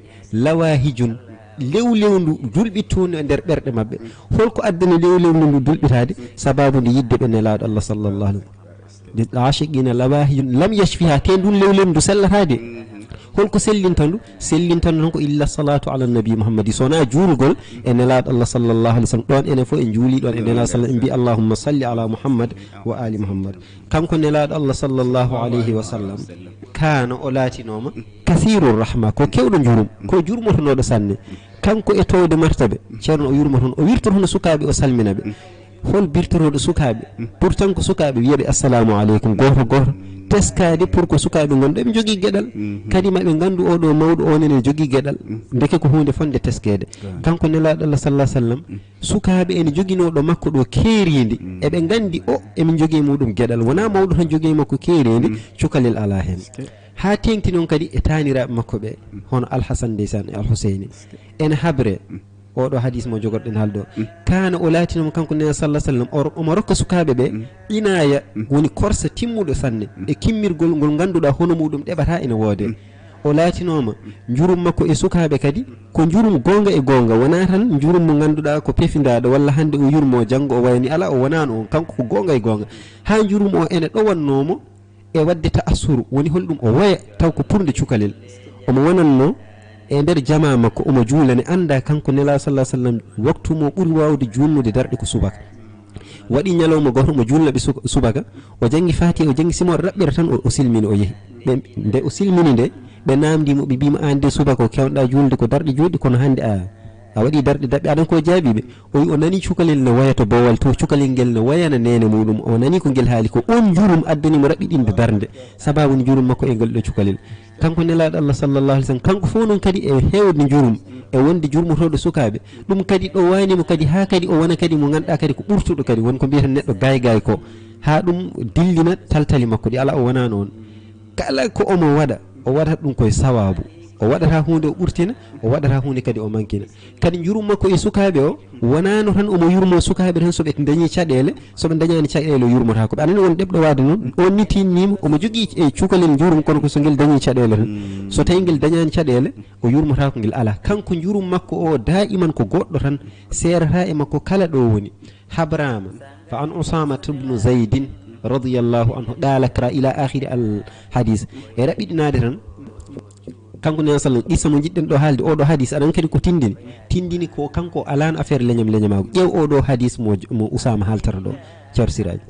E: lawahijun lewlewndu dulɓittude e nder ɓerɗe mabɓe holko addani lewlewndu ndu dulɓitade sababu nde yidde ɓe nelaɗo Allah sallallahu alaihi wasallam ashiqina lawahijun lam yashfiha te ndun lewlewndu sellatade holko sellintandu tan ko illa salatu ala nabi muhammadi sona juulgol e nelaɗo Allah sallallahu alaihi wasallam ɗon enen fof en juuli ɗon e nelaɗo sallam en mbi allahumma salli ala muhammad wa ali muhammad kanko nelaɗo Allah sallallahu alaihi wasallam kana o laatinoma kasirur rahma ko kewɗo jurum ko jurmotonoɗo sanne kanko e towde martabe ceerno o yurmo toon o wirtoto hono sukaaɓe o salminaɓe hol birtoroɗo sukaaɓe pourtant ko sukaaɓe wiyaɓe assalamu aleykum goto goto teskade pour ko sukaaɓe gonɗo eɓe jogui gueɗal kadi maɓe gandu oɗo mawɗo onene jogui gueɗal deke ko hunde fonde teskede kanko nelaɗo Allah sallallahu alaihi wasallam sukaaɓe ene joguinoɗo makko ɗo keeridi eɓe gandi o emin jogui muɗum gueɗal wona mawɗo tan jogui makko keeridi cukalel ala hen ha tengti noon kadi e taniraɓe makko ɓe hono alhasan ndeysan e alhuseyni ene habre oɗo hadis mo jogorɗen halɗo kana o laatinomo kanko nena sallah sallam omo rokka sukaɓe ɓe inaya woni korsa timmuɗo sanne e kimmirgol ngol ganduɗa hono muɗum ɗeɓata ene woode o laatinoma jurum makko e sukaɓe kadi ko jurum gonga e gonga wona tan jurum mo ganduɗa ko pefindaɗo walla hande o yurmo janggo o wayni ala o wonano on kanko ko gonga e gonga ha jurum o ene ɗowannomo e wadde ta assuru woni holɗum o waya taw ko purde cukalel omo wonanno e nder jama makko omo juulane anda kanko nela sallah sallam waktu mo ɓuuri wawde julnude darɗe ko subaka waɗi ñalawma goto mo julnaɓe subaka o jangi fati o jangi simo raɓɓere tan o silmini o yeehi nde o silmini nde ɓe namdimo ɓe mbima an de subaka o kewɗa julde ko darɗe juɗɗi kono hande a waɗi darɗe daɓɓe aɗan ko jaabiɓe o wi o nani cukalel ne waya to bowal to cukalel ngel ne wayana nene muɗum o nani ko ngel haali ko on jurum addanimo raɓɓiɗinde darde sababu ni jurum makko e ngel ɗo cukalel kanko nelaɗo Allah sallallahu alaihi wasallam kanko fof noon kadi e hewde jurum e wonde jurmotoɗo sukaɓe ɗum kadi ɗo wanimo kadi ha kadi o wona kadi mo ganduɗa kadi ko ɓurtuɗo kadi wonko mbiyata neɗɗo gaygay ko ha ɗum dillina taltali makko ɗi ala o wonano on kala ko omo waɗa o waɗata ɗum koye sawabu o waɗata hunde o ɓurtina o waɗata hunde kadi o mankina kadi jurum makko e sukaɓe o wonano tan omo yurmo sukaɓe tan soɓe dañi caɗele soɓe dañani caɗele o yurmotako ɓe anani won ɗeɓɗo wade noon on ni tinnima omo jogui e cukalel jurum kono ko so ngel dañi caɗele tan so tawi ngel dañani caɗele o yurmotako ngel ala kanko jurum makko o daiman ko goɗɗo tan serata e makko kala ɗo woni habrama fa an usama ibnu zaydin radiyallahu anhu ɗalakra ila akhiri al hadis e raɓiɗinade tan kanko nena sallam qissa mo jiɗɗen ɗo haalde oɗo hadis aɗan kadi ko tindini ko kanko alano affaire leñamago ƴeew oɗo hadis mo usama haltata ɗo ceer siraji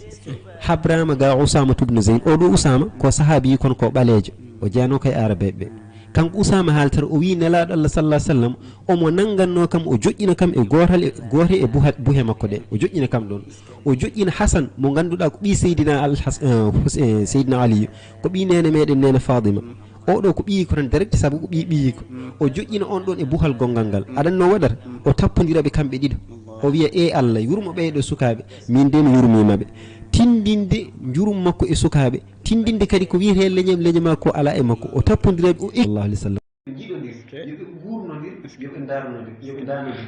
E: habrama ga usama tubnu zeyn oɗo usama ko sahabi kono ko ɓaleejo o jeeyano kay arabeɓe ɓe kanko usama haltata o wi nelaɗo Allah sallallahu alaihi wasallam omo nanganno kam o joƴƴina kam e gote e buhe makko ɗe o joƴƴina kam ɗon o joƴƴina hasan mo ganduɗa ko ɓi seydina ali ko ɓi nene meɗen nene fatima oɗo ko ɓiyi ko tan direct saabu ko ɓiyi ko o joƴƴina on ɗon e buhal gongal ngal aɗan no waɗata o tappodiraɓe kamɓe ɗiɗo o wiya e Allah yurmo ɓeyɗo sukaɓe min de mi yurmimaɓe tindinde jurum makko e sukaɓe tindinde kadi ko wiyete leñama ko ala e makko o tappodiraɓe o sallallahu alaihi wasallam jiɗodir yoɓe gurnodir yoɓe darnodir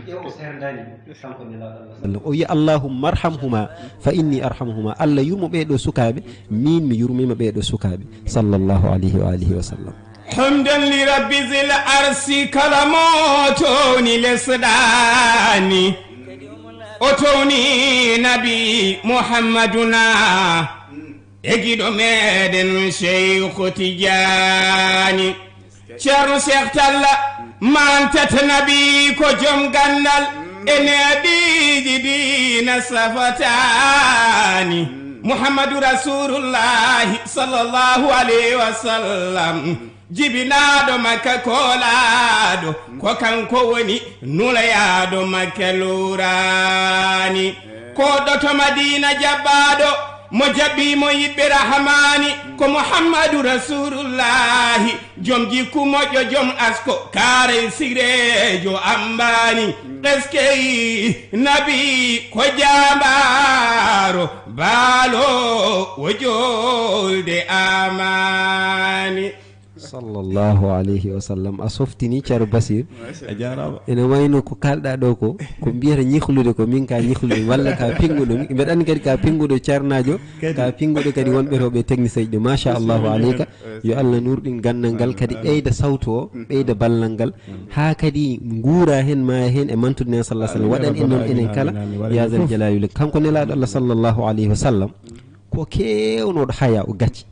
E: e o serdani kanko nelaɗo Allah o wiya allahumma arhamhuma fa inni arhamhuma Allah yurmo ɓeyɗo sukaɓe min mi yurmima ɓeyɗo sukaɓe sallallahu alayhi wa alihi wa sallam
B: hamdan li rabbi zil arsi kala mo towni lesɗani o towni nabi muhammaduna egiɗo meɗen cheikhu tidiani ceerno cheikh talla mantata nabi ko joom gandal e neɗiji dina safatani muhammadu rasulullahi sallallahu alayhi wa sallam jibinaɗo makka kolaɗo ko kanko woni nulayaɗo makka lurani koɗoto madina jabbaɗo mo jabbimo yiɓɓe rahmani ko muhammadu rasulullahi joom jikku moƴƴo joom asko kaare sirejo ambani eskey nabi ko jambaro baalo wo jolde amani
E: sallallahu alayhi wa sallam a softini ceerno Basir
D: a jarama
E: ene wayno ko kalɗa ɗo ko mbiyata ñihlude ko min ka ñihlude walla ka pinguɗo mbeɗa andi kadi ka pinguɗo ceernajo ka pinguɗo kadi wonɓe toɓe technicien ɗo machallahu aleyka yo Allah nurɗin gandal ngal kadi ɓeyda sawtu o ɓeyda ballal ngal ha kadi guura hen ma hen e mantude nen sallah sallam waɗan en noon enen kala ya zal jalalullah kanko nelaɗo Allah sallallahu alayhi wa sallam ko kewnoɗo haya o gacci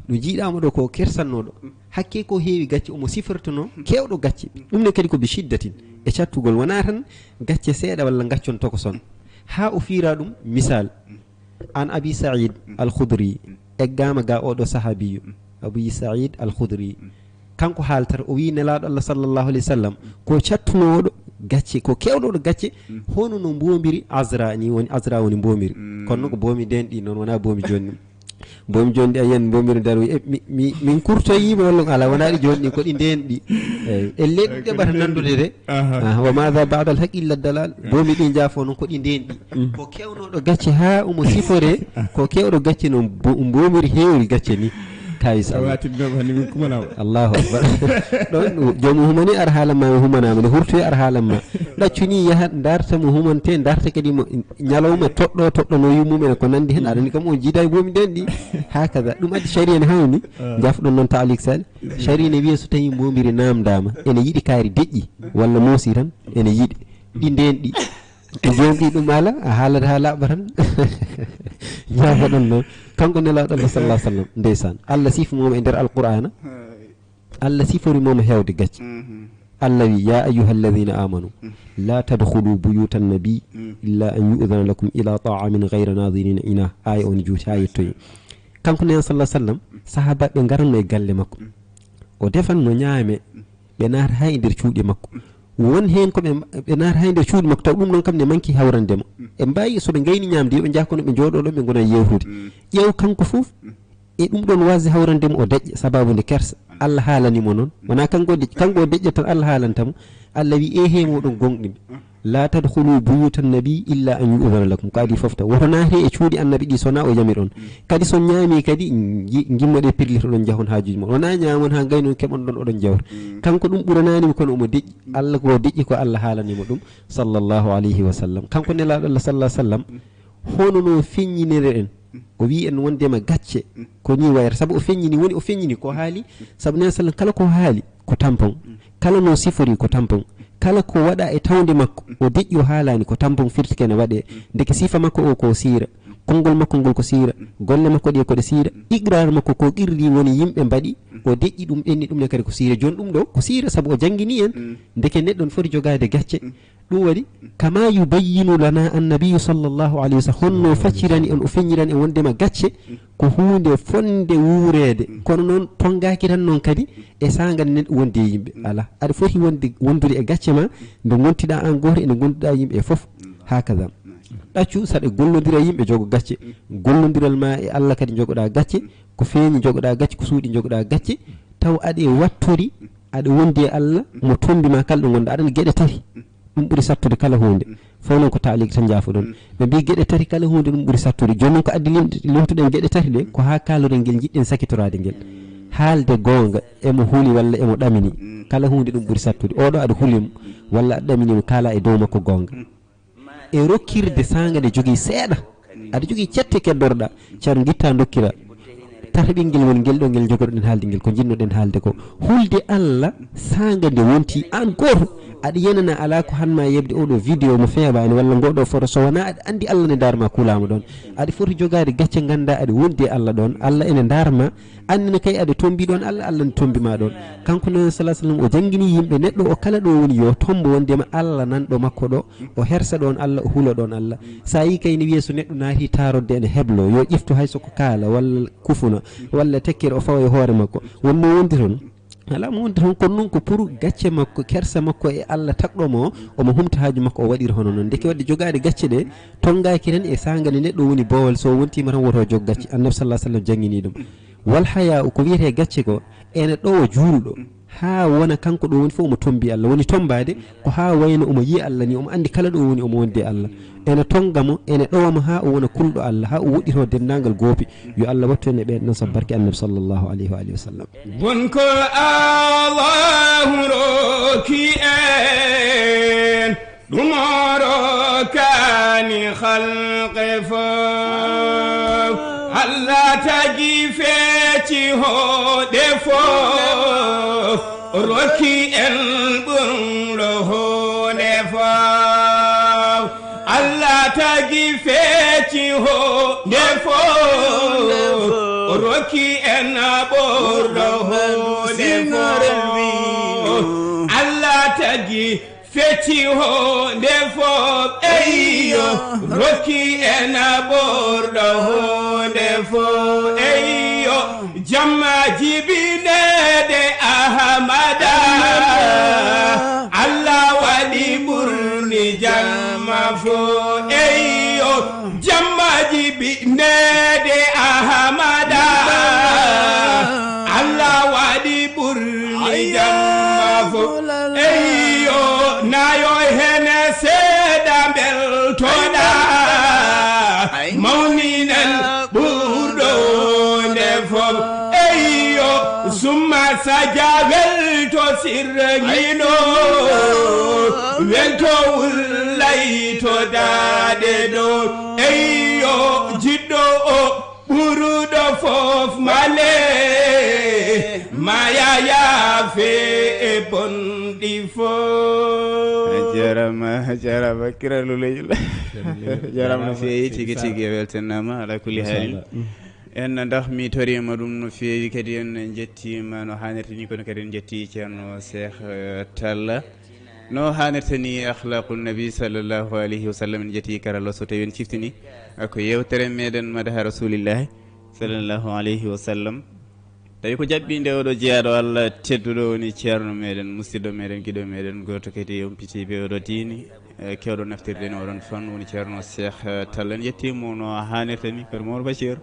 E: no jiiɗama ɗo ko kersannoɗo hakke ko heewi gacce omo sifirtono kewɗo gacce ɗum ne kadi ko bi shiddatin e cattugol wona tan gacce seeɗa walla gaccon tokoson ha o fiira ɗum misal an abi saïd al khudri eggama ga oɗo sahabiyo abi saïd al khudri kanko haaltata o wi nelaɗo Allah sallallahu alayhi wa sallam ko cattunoɗo gacce ko kewɗoɗo gacce hono no mbomiri Azra ni woni Azra woni mbomiri kono noon ko bomi den ɗi noon wona bomi jonni bomi joni a yen bomiri dar min kurtoyima walla ala wonaɗi joni ko ɗi nden ɗi eyyi e leɗɗi ɗeɓata nandude de wa madha ba'da al haqq illa dalal bomi ɗi jaafo noon ko ɗi nden ɗi ko kewnoɗo gacce ha omo sifore ko kewɗo gacce no bomiri heewri gacce ni kayis Allahu akbar ɗon jomum humani ar haalamma mi humanama nde hurtoyi ar haalamma ɗaccuni yaha darta mo humante darta kadi mo ñalawma toɗɗo no yummumen ko nandi hen aɗani kam o jiida e bomi nden ɗi hakaza ɗum addi sharia ne hawni jafɗon noon taalik sal sharia ne wiya so tawi mbomiri namdama ene yiiɗi kaari deƴƴi walla moosi tan ene yiiɗi ɗi nden ɗi joni ɗi ɗum ala a haalata ha laaɓa tan jaafa ɗon noon kanko nelaɗo Allah sallallahu alaihi wasallam ndeysan Allah sifimomo e nder alqur'ana Allah siforimomo hewde gacce Allah wi ya ayyuha alladhina amanu la tadkhulu buyuta an-nabi illa an yu'dhana lakum ila ta'amin ghayra nadhirin ina ay on juuti ha yettoyi kanko nen sallallahu alaihi wasallam sahaba ɓe garanno e galle makko o defanno ñaame ɓe naata ha e nder cuuɗi makko won hen ko ɓe naata ha nder cuuɗi makko taw ɗum noon kam ne manki hawrandema e mbawi soɓe gayni ñamde ɓe jakkono ɓe jooɗoɗo ɓe gona yewtude ƴeew kanko fof e ɗum ɗon wasde hawrandema o deƴƴa sababu nde kersa Allah haalanimo noon wona kanko o deƴƴa tan Allah haalantamo Allah wi ehe moɗon gonɗimi la tadkhulu buyuta nabi illa an yu'dhana lakum ko adi fofta woto naate e cuuɗi annabi ɗi sona o yamir on kadi son ñaami kadi gimmoɗe pirlito ɗon jahon hajuji mon wona ñamon ha gaynon keɓon ɗon oɗon jawta kanko ɗum ɓurananimo kono omo deƴƴi Allah ko deƴƴi ko Allah haalanimo ɗum sallallahu alayhi wa sallam kanko nelaɗo Allah sallallahu sallam hono no feññinire en o wi en wondema gacce ko ni wayata saabu o feññini woni o feññini ko haali saabu nen sallam kala ko haali ko tampon kala no sifori ko tampon kala ko waɗa e tawde makko o deƴƴi o haalani ko tampon firtike ne waɗe deke sifa makko o ko siira konngol makko ngol ko siira golle makko ɗe koɗe siira iqrar makko ko qirri woni yimɓe mbaɗi o deƴƴi ɗum ɓenni ɗum ne kadi ko siira joni ɗum ɗo ko siira saabu o jangguini en deke neɗɗon foti jogade gacce ɗum waɗi kama yubayyinu lana annabiyu sallllahu alayhi wa sallam honno faccirani en o feññirani en wondema gacce ko hunde fonde wuurede kono noon tongaki tan noon kadi e sagal neɗɗo wonde e yimɓe ala aɗa foti wondude e gacce ma nde gontiɗa an goto ene gonduɗa yimɓe e foof hakaza ɗaccu saɗa gollodira yimɓe jogo gacce gollodiral ma e Allah kadi jogoɗa gacce ko feeñi jogoɗa gacce ko suuɗi jogoɗa gacce taw aɗa wattori aɗa wondi e Allah mo tombima kala ɗo gonɗa aɗana gueɗe tati ɗum ɓuuri sattude kala hunde fof noon ko taaliki tan jaafa ɗon ɓe mbi gueɗe tati kala hunde ɗum ɓuuri sattude joni noon ko addi limtuɗen gueɗe tati ɗe ko ha kaloren guel jiɗɗen sakitorade guel haalde gonga emo huuli walla emo ɗamini kala hunde ɗum ɓuuri sattude oɗo aɗa huulimo walla aɗa ɗaminimo kala e dow makko gonga e rokkirde sanga nde jogui seeɗa aɗa jogui cette keddorɗa ceerno guitta dokkira tata ɓinguel woni guel ɗo guel jogoɗen haalde guel ko jinnoɗen haalde ko hulde Allah sanga nde wonti an goto aɗa yenana ala ko hanma yebde oɗo vidéo mo feeɓani walla ngoɗo photo so wona aɗa andi Allah ne darma kulama ɗon aɗa foti jogade gacce ganda aɗa wondi e Allah ɗon Allah ene darma annene kay aɗa tombi ɗon Allah ne tombima ɗon kanko noon sallallahu alaihi wasallam o jangguini yimɓe neɗɗo o kala ɗo woni yo tombo wondema Allah nanɗo makko ɗo o hersa ɗon Allah o huula ɗon Allah sa yi kay ne wiye so neɗɗo naati tarodde ene heblo yo ƴeftu hayso ko kaala walla kufuna walla tekkere o fawa e hoore makko wonmo wondi toon ala mo wondi toon kono noon ko pour gacce makko kersa makko e Allah tagɗomo omo humta haaju makko o waɗira hono noon deke wadde jogade gacce ɗe tongaki tan e sangane neɗɗo woni bowal so wontima tan woto jog gacce annabi sallallahu alaihi wasallam jangini ɗum wal haya ko wiyete gacce ko ene ɗowo juulɗo ha wona kanko ɗo woni fof omo tombi Allah woni tombade ko ha wayno omo yi Allah ni omo andi kala ɗo woni omo wondi Allah ene tongamo ene ɗowama ha o wona kulɗo Allah ha o woɗɗito dendagal goopi yo Allah wattu en e ɓen ɗon sab barke annabi sallllahu alayhi wa alihi wa sallam
B: wonko Allahu roki en ɗum rokani halqe fof Allah tagi feeci hoɗe fof roki en ɓurɗo hone fof Allah tagi feeci hoɗe fof roki en ɓurɗo hone fof Allah tagi feeci hoɗe fof eyyo roki en ɓurɗo hone fof eyyo jamma jibinede aha
F: jamma fo eyo jammaji bi nede ahamada Allah wadi burni jamma fo eyo nayo hene seda bel toda mawninen burdo ne fo eyo summa sajabel to sirgino welto layto dade do eyo jiddo o burudo fof male maya ya fe e bondi fo
C: jarama kiralu lejul jarama fe tigi tigi weltanama ala kulli hal en ndax mi torima ɗum no feewi kadi en jettima no hannirta ni kono kadi en jetti ceerno Cheikh Talla no hannirta ni akhlaqul nabi sallllahu alayhi wa sallam en jetti karalla so tawi en ciftini ko yewtere meɗen madaha rasulillahi sallllahu alayhi wa sallam tawi ko jaɓɓinde oɗo jeyaɗo Allah tedduɗo woni ceerno meɗen musidɗo meɗen guiɗo meɗen goto kadi umpitiɓe oɗo diini kewɗo naftirde no oɗon fan woni ceerno Cheikh Talla en jettimo no hannirta ni kono Mawdo Bachir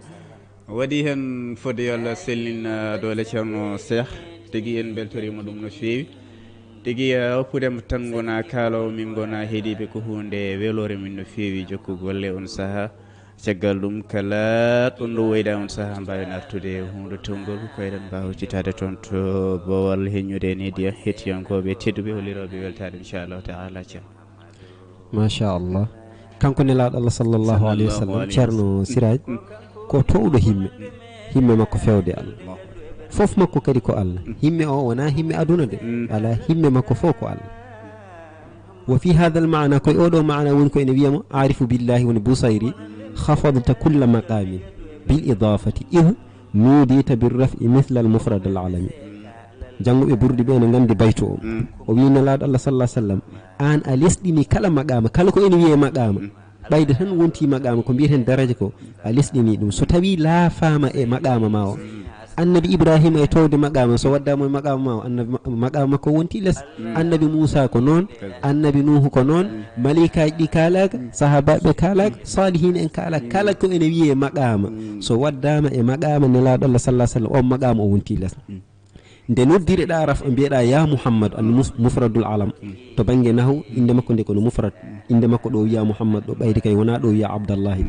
C: waɗi hen fodde yo Allah sellina dole ceerno Cheikh tigi en beltorima ɗum no feewi tigi hoppudema tan gona kaalawo min gona heeɗiɓe ko hunde welore min no feewi jokku golle on saaha caggal ɗum kala ɗon ɗo wayda on saaha mbawi artude hunde tongol ko eɗen mbawa citade toon to bowal heññude en heedi hettiyankoɓe tedduɓe holliroɓe weltade inchallahu taala ceerno
E: machallah kanko nelaɗo Allah sallllahu alayhi wa sallam ceerno Siraj ko towɗo himme makko fewde Allah fof makko kadi ko Allah himme o wona himme aduna de ala himme makko fof ko Allah wa fi hada al maana koye oɗo maana woni ko ene wiyamo arifu billahi woni Busayri khafadta kulla maqamin bil idafati id nudita birraf'i mithla al mufrad al alami janngoɓe ɓurɗi ɓe ne gandi bayto o wi nelaɗo Allah sallallahu alaihi wasallam an a lesɗini kala maqama kala ko ene wiye maqama ɓayde tan wonti maqama ko mbiyeten daraja ko a lesɗini ɗum so tawi laafama e maqama ma o annabi Ibrahima e towde maqama so waddama e maqama ma o annabi maqama makko wonti less annabi Moussa ko noon annabi Nuhu ko noon malikaji ɗi kalaka sahabaɓe kalaka salihina en kalaka kala ko ene wiye maqama so waddama e maqama nelaɗo Allah sallallahu alaihi wasallam on maqama o wonti less nde noddireɗa raf mbiyeɗa ya Muhammad an mufradul alam to banggue nahu inde makko nde kono mufrad inde makko ɗo wiya Muhammad ɗo ɓayde kay wona ɗo wiya Abdallahi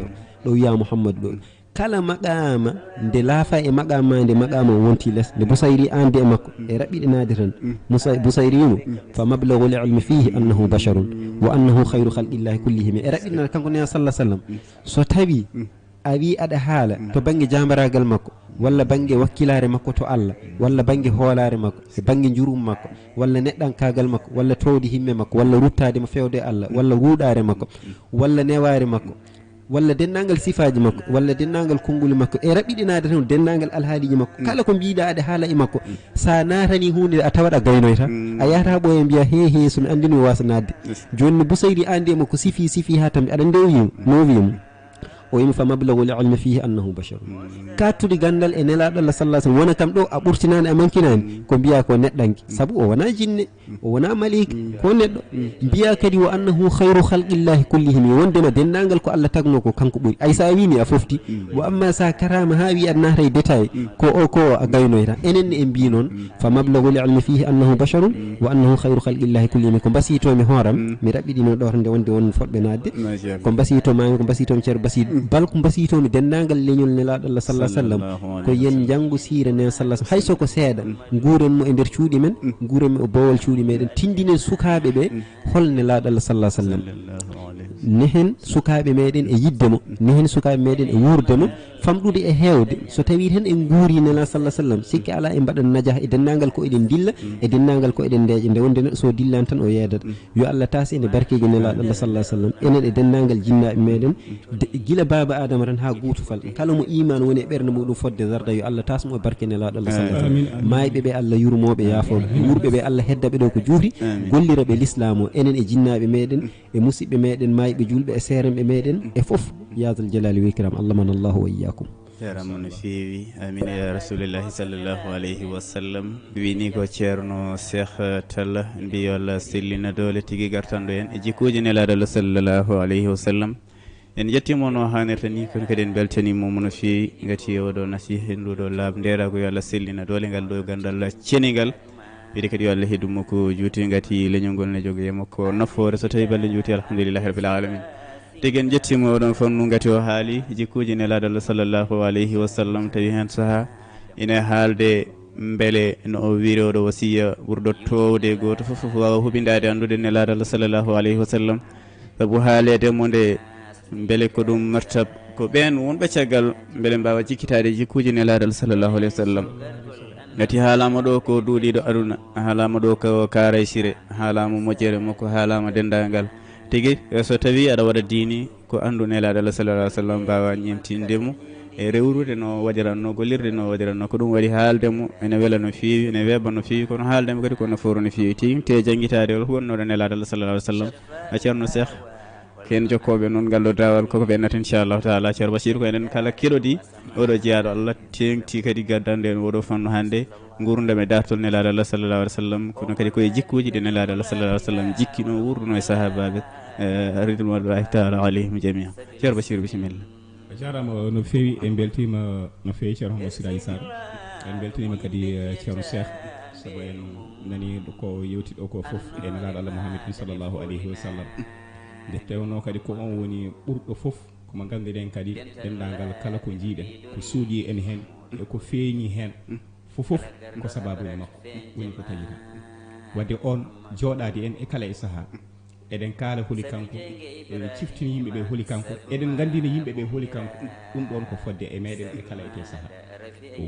E: ɗo wiya Muhammad ɗo kala maqama nde laafa e maqama nde maqama wonti less nde Busayri ande e makko e raɓɓiɗinade tan Busayri mo fa mablagul ilmi fihi annahu basharun wa annahu khayru khalqillahi kullihim e raɓɓiɗinade kanko ne sallallahu alaihi wasallam so tawi a wi aɗa haala to banggue jambaragal makko walla banggue wakkilare makko to Allah walla banggue hoolare makko e banggue jurum makko walla neɗɗankagal makko walla towde himme makko walla ruttade mo fewde Allah walla ruuɗare makko walla neware makko walla dennagal sifaji makko walla dennagal konnguli makko e raɓiɗinade tan dennagal alhaaliji makko kala ko mbiɗa aɗa haala e makko sa natani hunde a tawat a gaynoyta a yahata ɓoye mbiya he somi andi no wasa nadde joni Busayri andi e makko sifi ha tambi aɗa ndewimo no wiyimo o yimi fa mablagul ilmi fihi annahu bashar kattude gandal e nelaɗo Allah sallallahu alaihi wasallam wona kam ɗo a ɓurtinani a mankinani ko mbiya ko neɗɗanki saabu o wona jinne o wona malika ko neɗɗo mbiya kadi wa annahu khayru khalqillahi kullihim wondema dendagal ko Allah tagno ko kanko ɓuuri ay sa wini a fofti wa amma sa karama ha wi aɗa nata e détail ko o ko a gaynoyta enen en mbi noon fa mablagul ilmi fihi annahu basharun wa annahu khayru khalqillahi kullihim ko basiytomi hooram mi raɓɓiɗino ɗo nde wonde won foɗɓe nadde ko basiytomami ko basiytomi ceerno Basid bal ko basiytomi dendagal leñol nelaɗo Allah sallallahu alaihi wasallam ko yen jangu sire ne sallallahu alaihi wasallam hayso ko seeɗa nguren mo e nder cuuɗi men nguren mo e bowol cuuɗi meɗen tindinen sukaɓe ɓe hol nelaɗo Allah sallallahu alaihi wasallam nehen sukaɓe meɗen e yiddemo nehen sukaɓe meɗen e wurdemo famɗude e hewde so tawi tan en guuri nela sallallahu alaihi wasallam sikki ala e mbaɗan najah e dendagal ko eɗen dilla e dendagal ko eɗen deeƴa nde wonde so dillani tan o yeedata yo Allah taasi ene barkeji nelaɗo Allah sallallahu alaihi wasallam enen e dendagal jinnaɓe meɗen gila baba adama tan ha gutufal kala mo iman woni e ɓerde muɗum fodde zarda yo Allah tasmo e barke nelaɗo Allah sallallahu alaihi wasallam mayɓe ɓe Allah yurmoɓe yaafoɓe wurɓe ɓe Allah heddaɓe ɗo ko juuri golliraɓe l'islam o enen e jinnaɓe meɗen e musidɓe meɗen mayɓe julɓe e seerenɓe meɗen e foof ya zal jalali wal ikram Allah man Allahu wa iyyakum
C: jarama no feewi amine ya rasulillahi sallllahu alayhi wa sallam wini ko ceerno cheikh talla mbi yo allah sellina doole tigui gartanɗo en e jikkuji nelaɗo allah sallllahu alayhi wa sallam en jettimo no hannirta ni kono kadi en beltanimomo no feewi gati oɗo nasiha en ɗuɗo laabi nderago yo allah sellina doole ngal ɗo gandal cenigal wiide kadi yo allah heeɗummo ko juuti gati leñol ngol ne jogui makko nafoore so tawi balle juuti alhamdulillahi rabbil alamin tigi en jettimo oɗon fannu gati o haali jikkuji nelaɗo allah sallllahu alayhi wa sallam tawi hen saaha ina haalde beele no o wiiri oɗo wasiya ɓurɗo towde goto foof wawa huɓindade andude nelaɗo allah sallllahu alayhi wa sallam saabu haaledemo nde beele ko ɗum martab ko ɓen wonɓe caggal beele mbawa jikkitade jikkuji nelaɗo allah sallllahu alayhi wa sallam gati haalama ɗo ko duuɗiɗo aduna haalama ɗo ko karaysire haalama moƴƴere makko haalama dendagal tigi so tawi aɗa waɗa diini ko andu nelaɗo allah sallallah alih w sallam mbawa ñemtindemo e rewrude no waɗiranno gollirde no waɗiranno ko ɗum waɗi haaldemo ene weela no feewi ene weeɓa no feewi kono haaldemo kadi kono fooro no feewi tigi te jangguitade ol wonnoɗo nelaɗo allah sallallah alih w sallam a ceerno cheikh ken jokkoɓe noon ngallo dawal koko ɓennata inchallahu taala ceerno bachir ko enen kala keɗoɗi oɗo jeeyaɗo allah tengti kadi gaddande en oɗo fannu hannde gurdam e dartol nelaɗo allah sallallah alih w sallam kono kadi koye jikkuji ɗi nelaɗo allah sallallah alih w sallam jikkino wurduno e sahabaɓe ridwanullahi taala alayhim jamia ceerno bachir bisimilla
D: jarama no feewi en beltima no feewi ceerno Hamad Siraji Sar en beltanima kadi ceerno cheikh saabu en nani ko yewtiɗo ko foof e nelaɗo allah mouhammadin sallllahu alayhi wa sallam nde tewno kadi ko on woni ɓurɗo foof komo ganduɗen kadi dendagal kala ko jiiɗen ko suuƴi en hen e ko feeñi hen fof ko sababude makko woni ko taƴita wadde on jooɗade en e kala e saaha eɗen kaala holi kanko eɗen ciftini yimɓeɓe holi kanko eɗen gandina yimɓeɓe holi kanko ɗum ɗon ko fodde e meɗen e kala e te saaha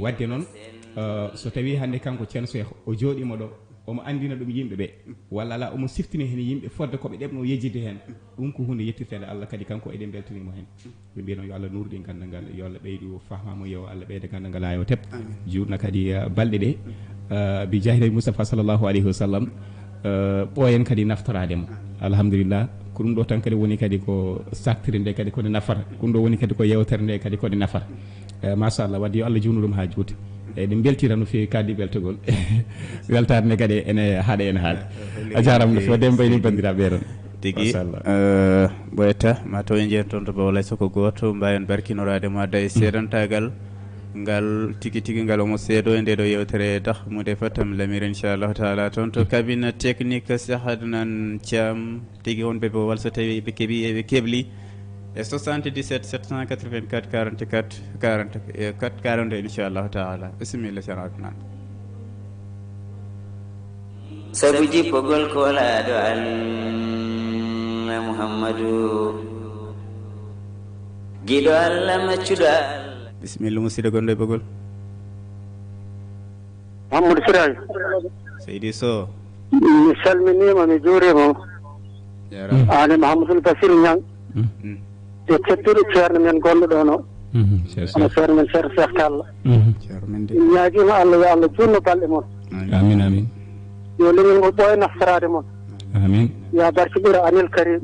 D: wadde noon so tawi hande kanko ceerno cheikh o jooɗima ɗo omo andina ɗum yimɓeɓe walla ala omo siftini hen yimɓe fodde koɓe ɗeɓno yejjide hen ɗum ko hunde yettirtede allah kadi kanko eɗen beltanimo hen ɓe mbino yo allah nurɗi gandal ngal yo allah ɓeydu famamo yo allah ɓeyda gandal ngal ha yo teeb jurna kadi balɗe ɗe bi jahirabi moustapha sallllahu alayhi wa sallam ɓooyen kadi naftorademo alhamdulillah ko ɗum ɗo tan kadi woni kadi ko saktiri nde kadi kode nafata ɗum ɗo woni kadi ko yewtere nde kadi kode nafata machallah wadde yo allah jurnu ɗum ha juuti eɗen beltira no fewi kaddi beltogol weltade nde kadi ene haaɗa ene haalde a jarama no fewi wadde mbayni bandiraɓe ɗon
C: tigi ɓoyata ma taw en jeeyi toon to bawlay soko goto mbawen barkinorade mo adda e seedantagal ngal tigi tigi ngal omo seedo e ndeɗo yewtere tahmude fatam lamir inchallahu taala toon to cabine technique sahadnan thiam tigi wonɓe bowal so tawi ɓe keeɓi eɓe keɓli e 77 784 44 42 inchallahu taala bisimilla ceerno adnan
G: sabu jippogol ko walaɗo allah mouhammadou giɗo allah maccuɗo allah
C: bisimilla musidɗo gonɗo e ɓogol
H: Mamadou Siraji
C: seydi Sow
H: mi salminima mi juurima ane Mouhamadoul Bassir Niang e kettuɗo ceerno men gonɗo ɗon o ono ceerno men ceerno Cheikh Talla ñaguima allah yo allah junno balɗe moon
D: amin amin
H: yo leñol ngol ɓooya naftorade moon
D: amin
H: ya barke ɓuura anil karim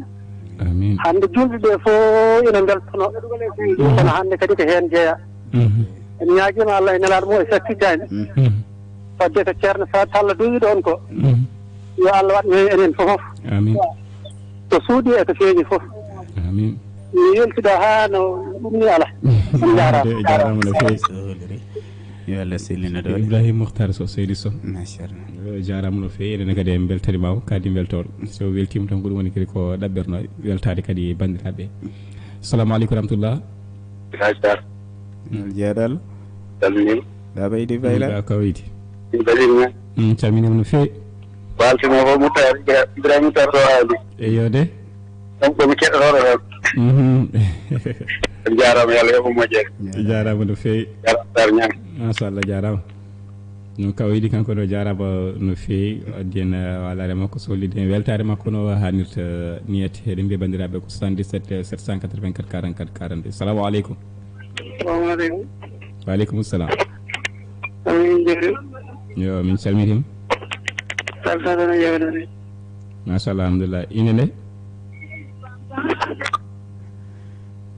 D: amin
H: hande julɓeɓe fof ina beltono kono hande kadi ko hen jeeya en ñaguima allah e nelaɗo mo e sakkijani fadde ko ceerno sa Talla duwi ɗon ko yo allah waɗ ñoyi enen fof
D: amin
H: ko suuɗi e ko feeñi fof
D: amin
H: mi yeltiɗo ha no ɗum ni ala
D: jarama no fewi
C: yo allah sellina ɗo
D: ibrahima mouhtar Sow seydi Sow
C: machallah
D: jarama no fewi eɗen kadi en beltanimama kadi beltoɗo so weltima tan ko ɗum woni kadi ko ɗaɓɓerno weltade kadi bandiraɓe assalamu aleykum rahmatullah
C: jeeɗal
H: salmini
C: baba idi bayla
D: kawidi
H: balinga
D: calminima no fewi
H: baltimo ko Moutar Ibrahima Moutar ɗo hawli
D: eyo de
H: ɗum komi keɗotoɗo toon jarama yo allah yoɓo moƴƴere
D: jarama no fewi
H: dar ñang
D: machallah jarama no kawidi kanko no jarama no fewi addi en walare makko sollide en weltare makko no hannirta niyete eɗen mbiya bandiraɓe ko 77 784 44 42 salamu aleykum
H: salamu aleykum
D: waaleykum salam
H: amin jeeri
D: yo min calmitima
H: saltatano yewnane
D: machallah alhamdulillah ine nde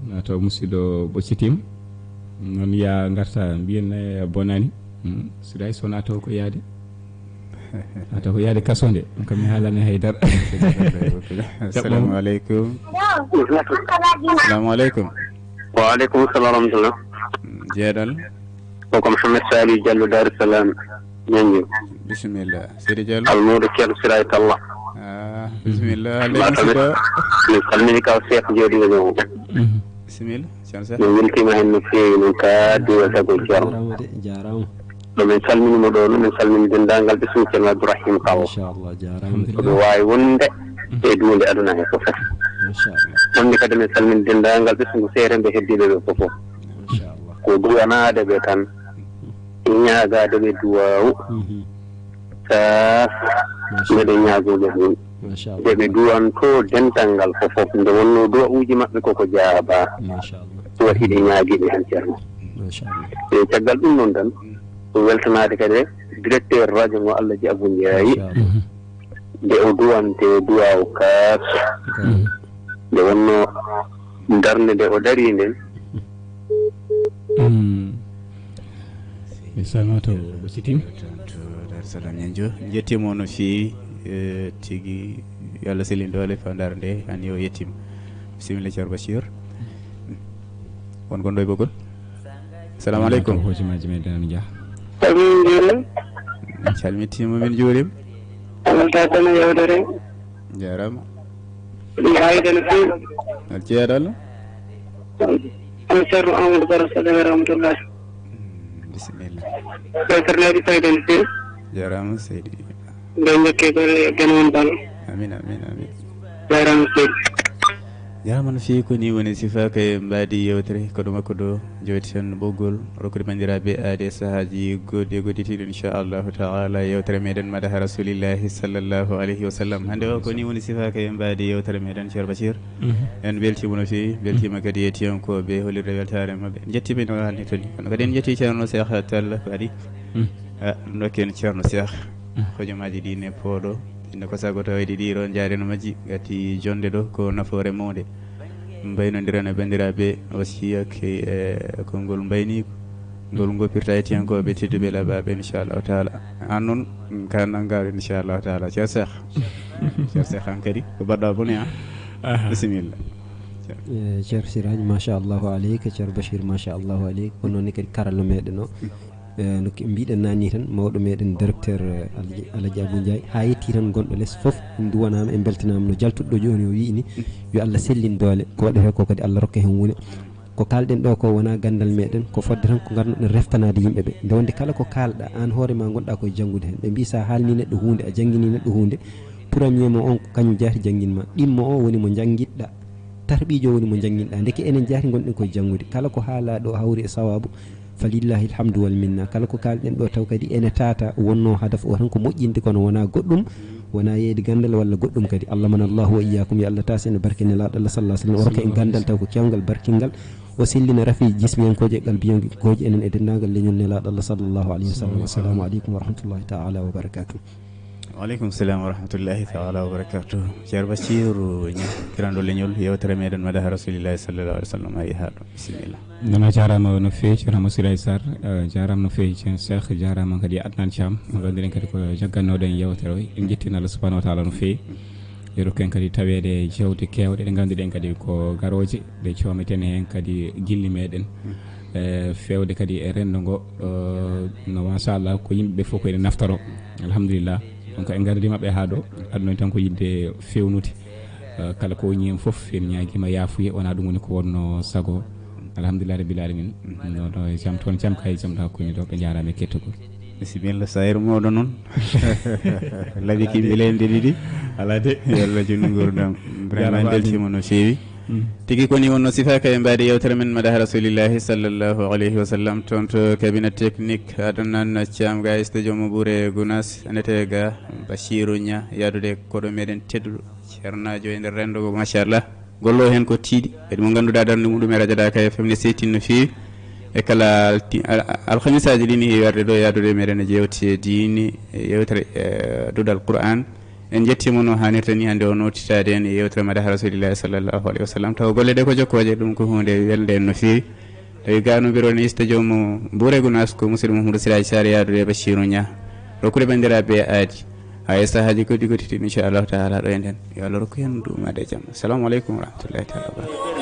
D: na taw musidɗo ɓoccitima non ya garta mbiyen bonani siday sona taw ko yaade ata ko yaade kasonde kam mi haalane haydara
C: assalamu alaikum assalamu alaikum
H: wa alaikum assalam wa rahmatullah
C: jeedal
H: ko Mouhamed Sali Diallo Dar es Salaam ñangi
C: bismillah Sidi Diallo
H: almudo Ceerno Siraj Allah
C: bismillah alayhi wa
H: ni salmini ka Cheikh jodi ngo
C: bismillah Cheikh
H: ni weltima hen no feewi non ka diwa tago Ceerno
E: jarama
H: ɗo min salminimo ɗo no min salmini dendagal ɓe suñi Ceerno Abdourahim Kaw
E: inchallah jarama
H: oɗo wawi wonde e duunde aduna he fof
E: inchallah
H: wonde kadi min salmini dendagal ɓe suñi seere ɓe heddiɓe ɓe fof
E: inchallah
H: ko duwanade ɓe tan ñaagade ɓe duwawu sa mbeɗe ñaagoɓe ɗum nde ɓe duwanto dental ngal fofof nde wonno duwa uji maɓɓe koko jaaba waɗi ɗe ñaagiɓe hen Ceerno e caggal ɗum noon tan o weltanade kadi directeur radio ngo Allah ji Abou Ndiaye nde o duwante duwaw kaas nde wonno darnde nde o dari nden
D: mi salmoto o sitim
C: Dar es Salaam ñanjo jettimo no feewi tigi yo Allah selin doole fandar nde an yo yettima bisimilla Ceerno Bachir won gonɗo e ɓoggol assalamu aleykum
D: hojimaji meɗen an jaa
H: min juurim
C: min calmitima min juurim
H: amalta kono yewtere
C: jarama
H: ɗum hayde no feewi
C: al jeeɗal
H: an Ceerno Amadou Baro Sadame rahmatullahi
C: bisimilla
H: yewtere nde waɗi fayde no feewi
C: jarama seydi
H: nde jokke ko gene won bal
C: amin amin amin
H: jarama seydi
C: jarama no feewi ko ni woni sifaka e mbaadi yewtere ko ɗo makko ɗo jowti tan ɓoggol rokkude bandiraɓe aade e sahaji goɗɗi e goɗɗitiɗo inchallahu taala yewtere meɗen madaha rasulillahi sallllahu alayhi wa sallam hande o ko ni woni sifaka e mbaadi yewtere meɗen Ceerno Bachir en beltima no feewi beltima kadi yettiyankoɓe hollirde weltare mabɓe en jettiɓe no haalni toni kono kadi en jetti Ceerno Cheikh Tall ko adi dokken Ceerno Cheikh hojomaji ɗi ne pooɗo inne ko sago tawayɗi ɗi ɗon jaareno majji gati jonde ɗo ko nafoore mawde mbaynodirana bandiraɓe wasiyake e konngol mbayniko ngol goppirta yettiyankoɓe tedduɓe laɓaɓe inchallahu taala an noon kanangaɗo inchallahu taala Ceerno Cheikh Ceerno Cheikh an kadi ko baɗɗa bone a bisimilla
E: Ceerno Siraj machallahu aleyka Ceerno Bachir machallahu aleyka ko noon kadi karalla meɗen o no mbiɗen nani tan mawɗo meɗen directeur Alaji Abou Ndiaye ha yetti tan gonɗo less foof duwanama e beltanama no jaltuɗo joni o wiini yo Allah sellin doole ko waɗete ko kadi Allah rokka hen wuune ko kalɗen ɗo ko wona gandal meɗen ko fodde tan ko garnoɗen reftanade yimɓeɓe nde wonde kala ko kalɗa an hoorema gonɗa koye janggude hen ɓe mbi sa haalni neɗɗo hunde a jangguini neɗɗo hunde premier mo on ko kañum jaati jangguinma ɗimmo o woni mo jangguiɗɗa tarɓijo woni mo jangguinɗa deke enen jaati gonɗen koye janggude kala ko haala ɗo hawri e sawabu falillahi alhamdu wal minna kala ko kalɗen ɗo taw kadi ene tata wonno hadaf o tan ko moƴƴinde kono wona goɗɗum wona yeeyde gandal walla goɗɗum kadi Allah man Allahu wa iyyakum ya Allah tasen barkene laaɗo Allah sallallahu alaihi wasallam o rokka en gandal taw ko kewgal barkingal o sellina rafi jismiyankoje e qalbiyankoje enen e dendagal leñol nelaɗo Allah sallallahu alaihi wasallam assalamu aleykum wa rahmatullahi ta'ala wa barakatuh
C: waaleykum salam wa rahmatullahi taala wa barakatuh Ceerno Bachir kiranɗo leñol yewtere meɗen madaha rasulillahi sallallahu alih w sallam ayi haɗo bisimilla
D: noon a jarama no feewi Ceerno Hamadou Siraj Sarr jarama no feewi Ceerno Cheikh jarama kadi Adnan Thiam ganduɗen kadi ko jaggannoɗen yewtere o en jettina Allah subahanahu wa taala no feewi e rokken kadi tawede jewde kewɗe ɗe ganduɗen kadi ko garoje ɗe cometen hen kadi gilli meɗen fewde kadi e rendo ngo no machallah ko yimɓeɓe fof ko ene naftoro alhamdulillah donc en gardi mabɓe ha ɗo adnoy tan ko yidde fewnude kala ko ñiim foof en ñaguima yaafuye wona ɗum woni ko wonno sago alhamdulillah rabbil alamin nono jaam toon jaam kay jaam ɗo hakkude ɗo ɓe jarama e kettogol
C: bisimilla sayir mawɗo noon laaɓi kimbilende ɗiɗi ala de yallah joni gurdam vraiment beltima no feewi tigi koni wonno sifaka e mbaade yewtere men madaha rasulillahi sallllahu alayhi wa sallam toon to cabinet technique aɗonnan Thiam ga studio mo ɓuure Gounas anete ga Bachirou Nia yadude koɗo meɗen tedduɗo ceernajo e nder rendogo machallah gollo hen ko tiiɗi kadi mo ganduɗa darde muɗum e radio Dakar FM ne settin no feewi e kala alhamisaji ɗi ni heewi arde ɗo yadude meɗen e jewte diini yewtere dudal Qur'an en jettimo no hannirta ni hannde o notitade en e yewtere madaha rasulillahi sallllahu alayhi wa sallam taw golle ɗe ko jokkoje ɗum ko hunde welde en no feewi tawi ganubiro ne ista joomu buurego nas ko musidɗo Mouhamadou Siraji Sar yadude Bachirou Nia rokkude bandiraɓe aadi ha e sahaji goɗɗi goɗɗi tin inchallahu taala ɗo e nden yo Allah rokku hen duumade e jaam assalamu aleykum wa rahmatullahi taala wa barakatuh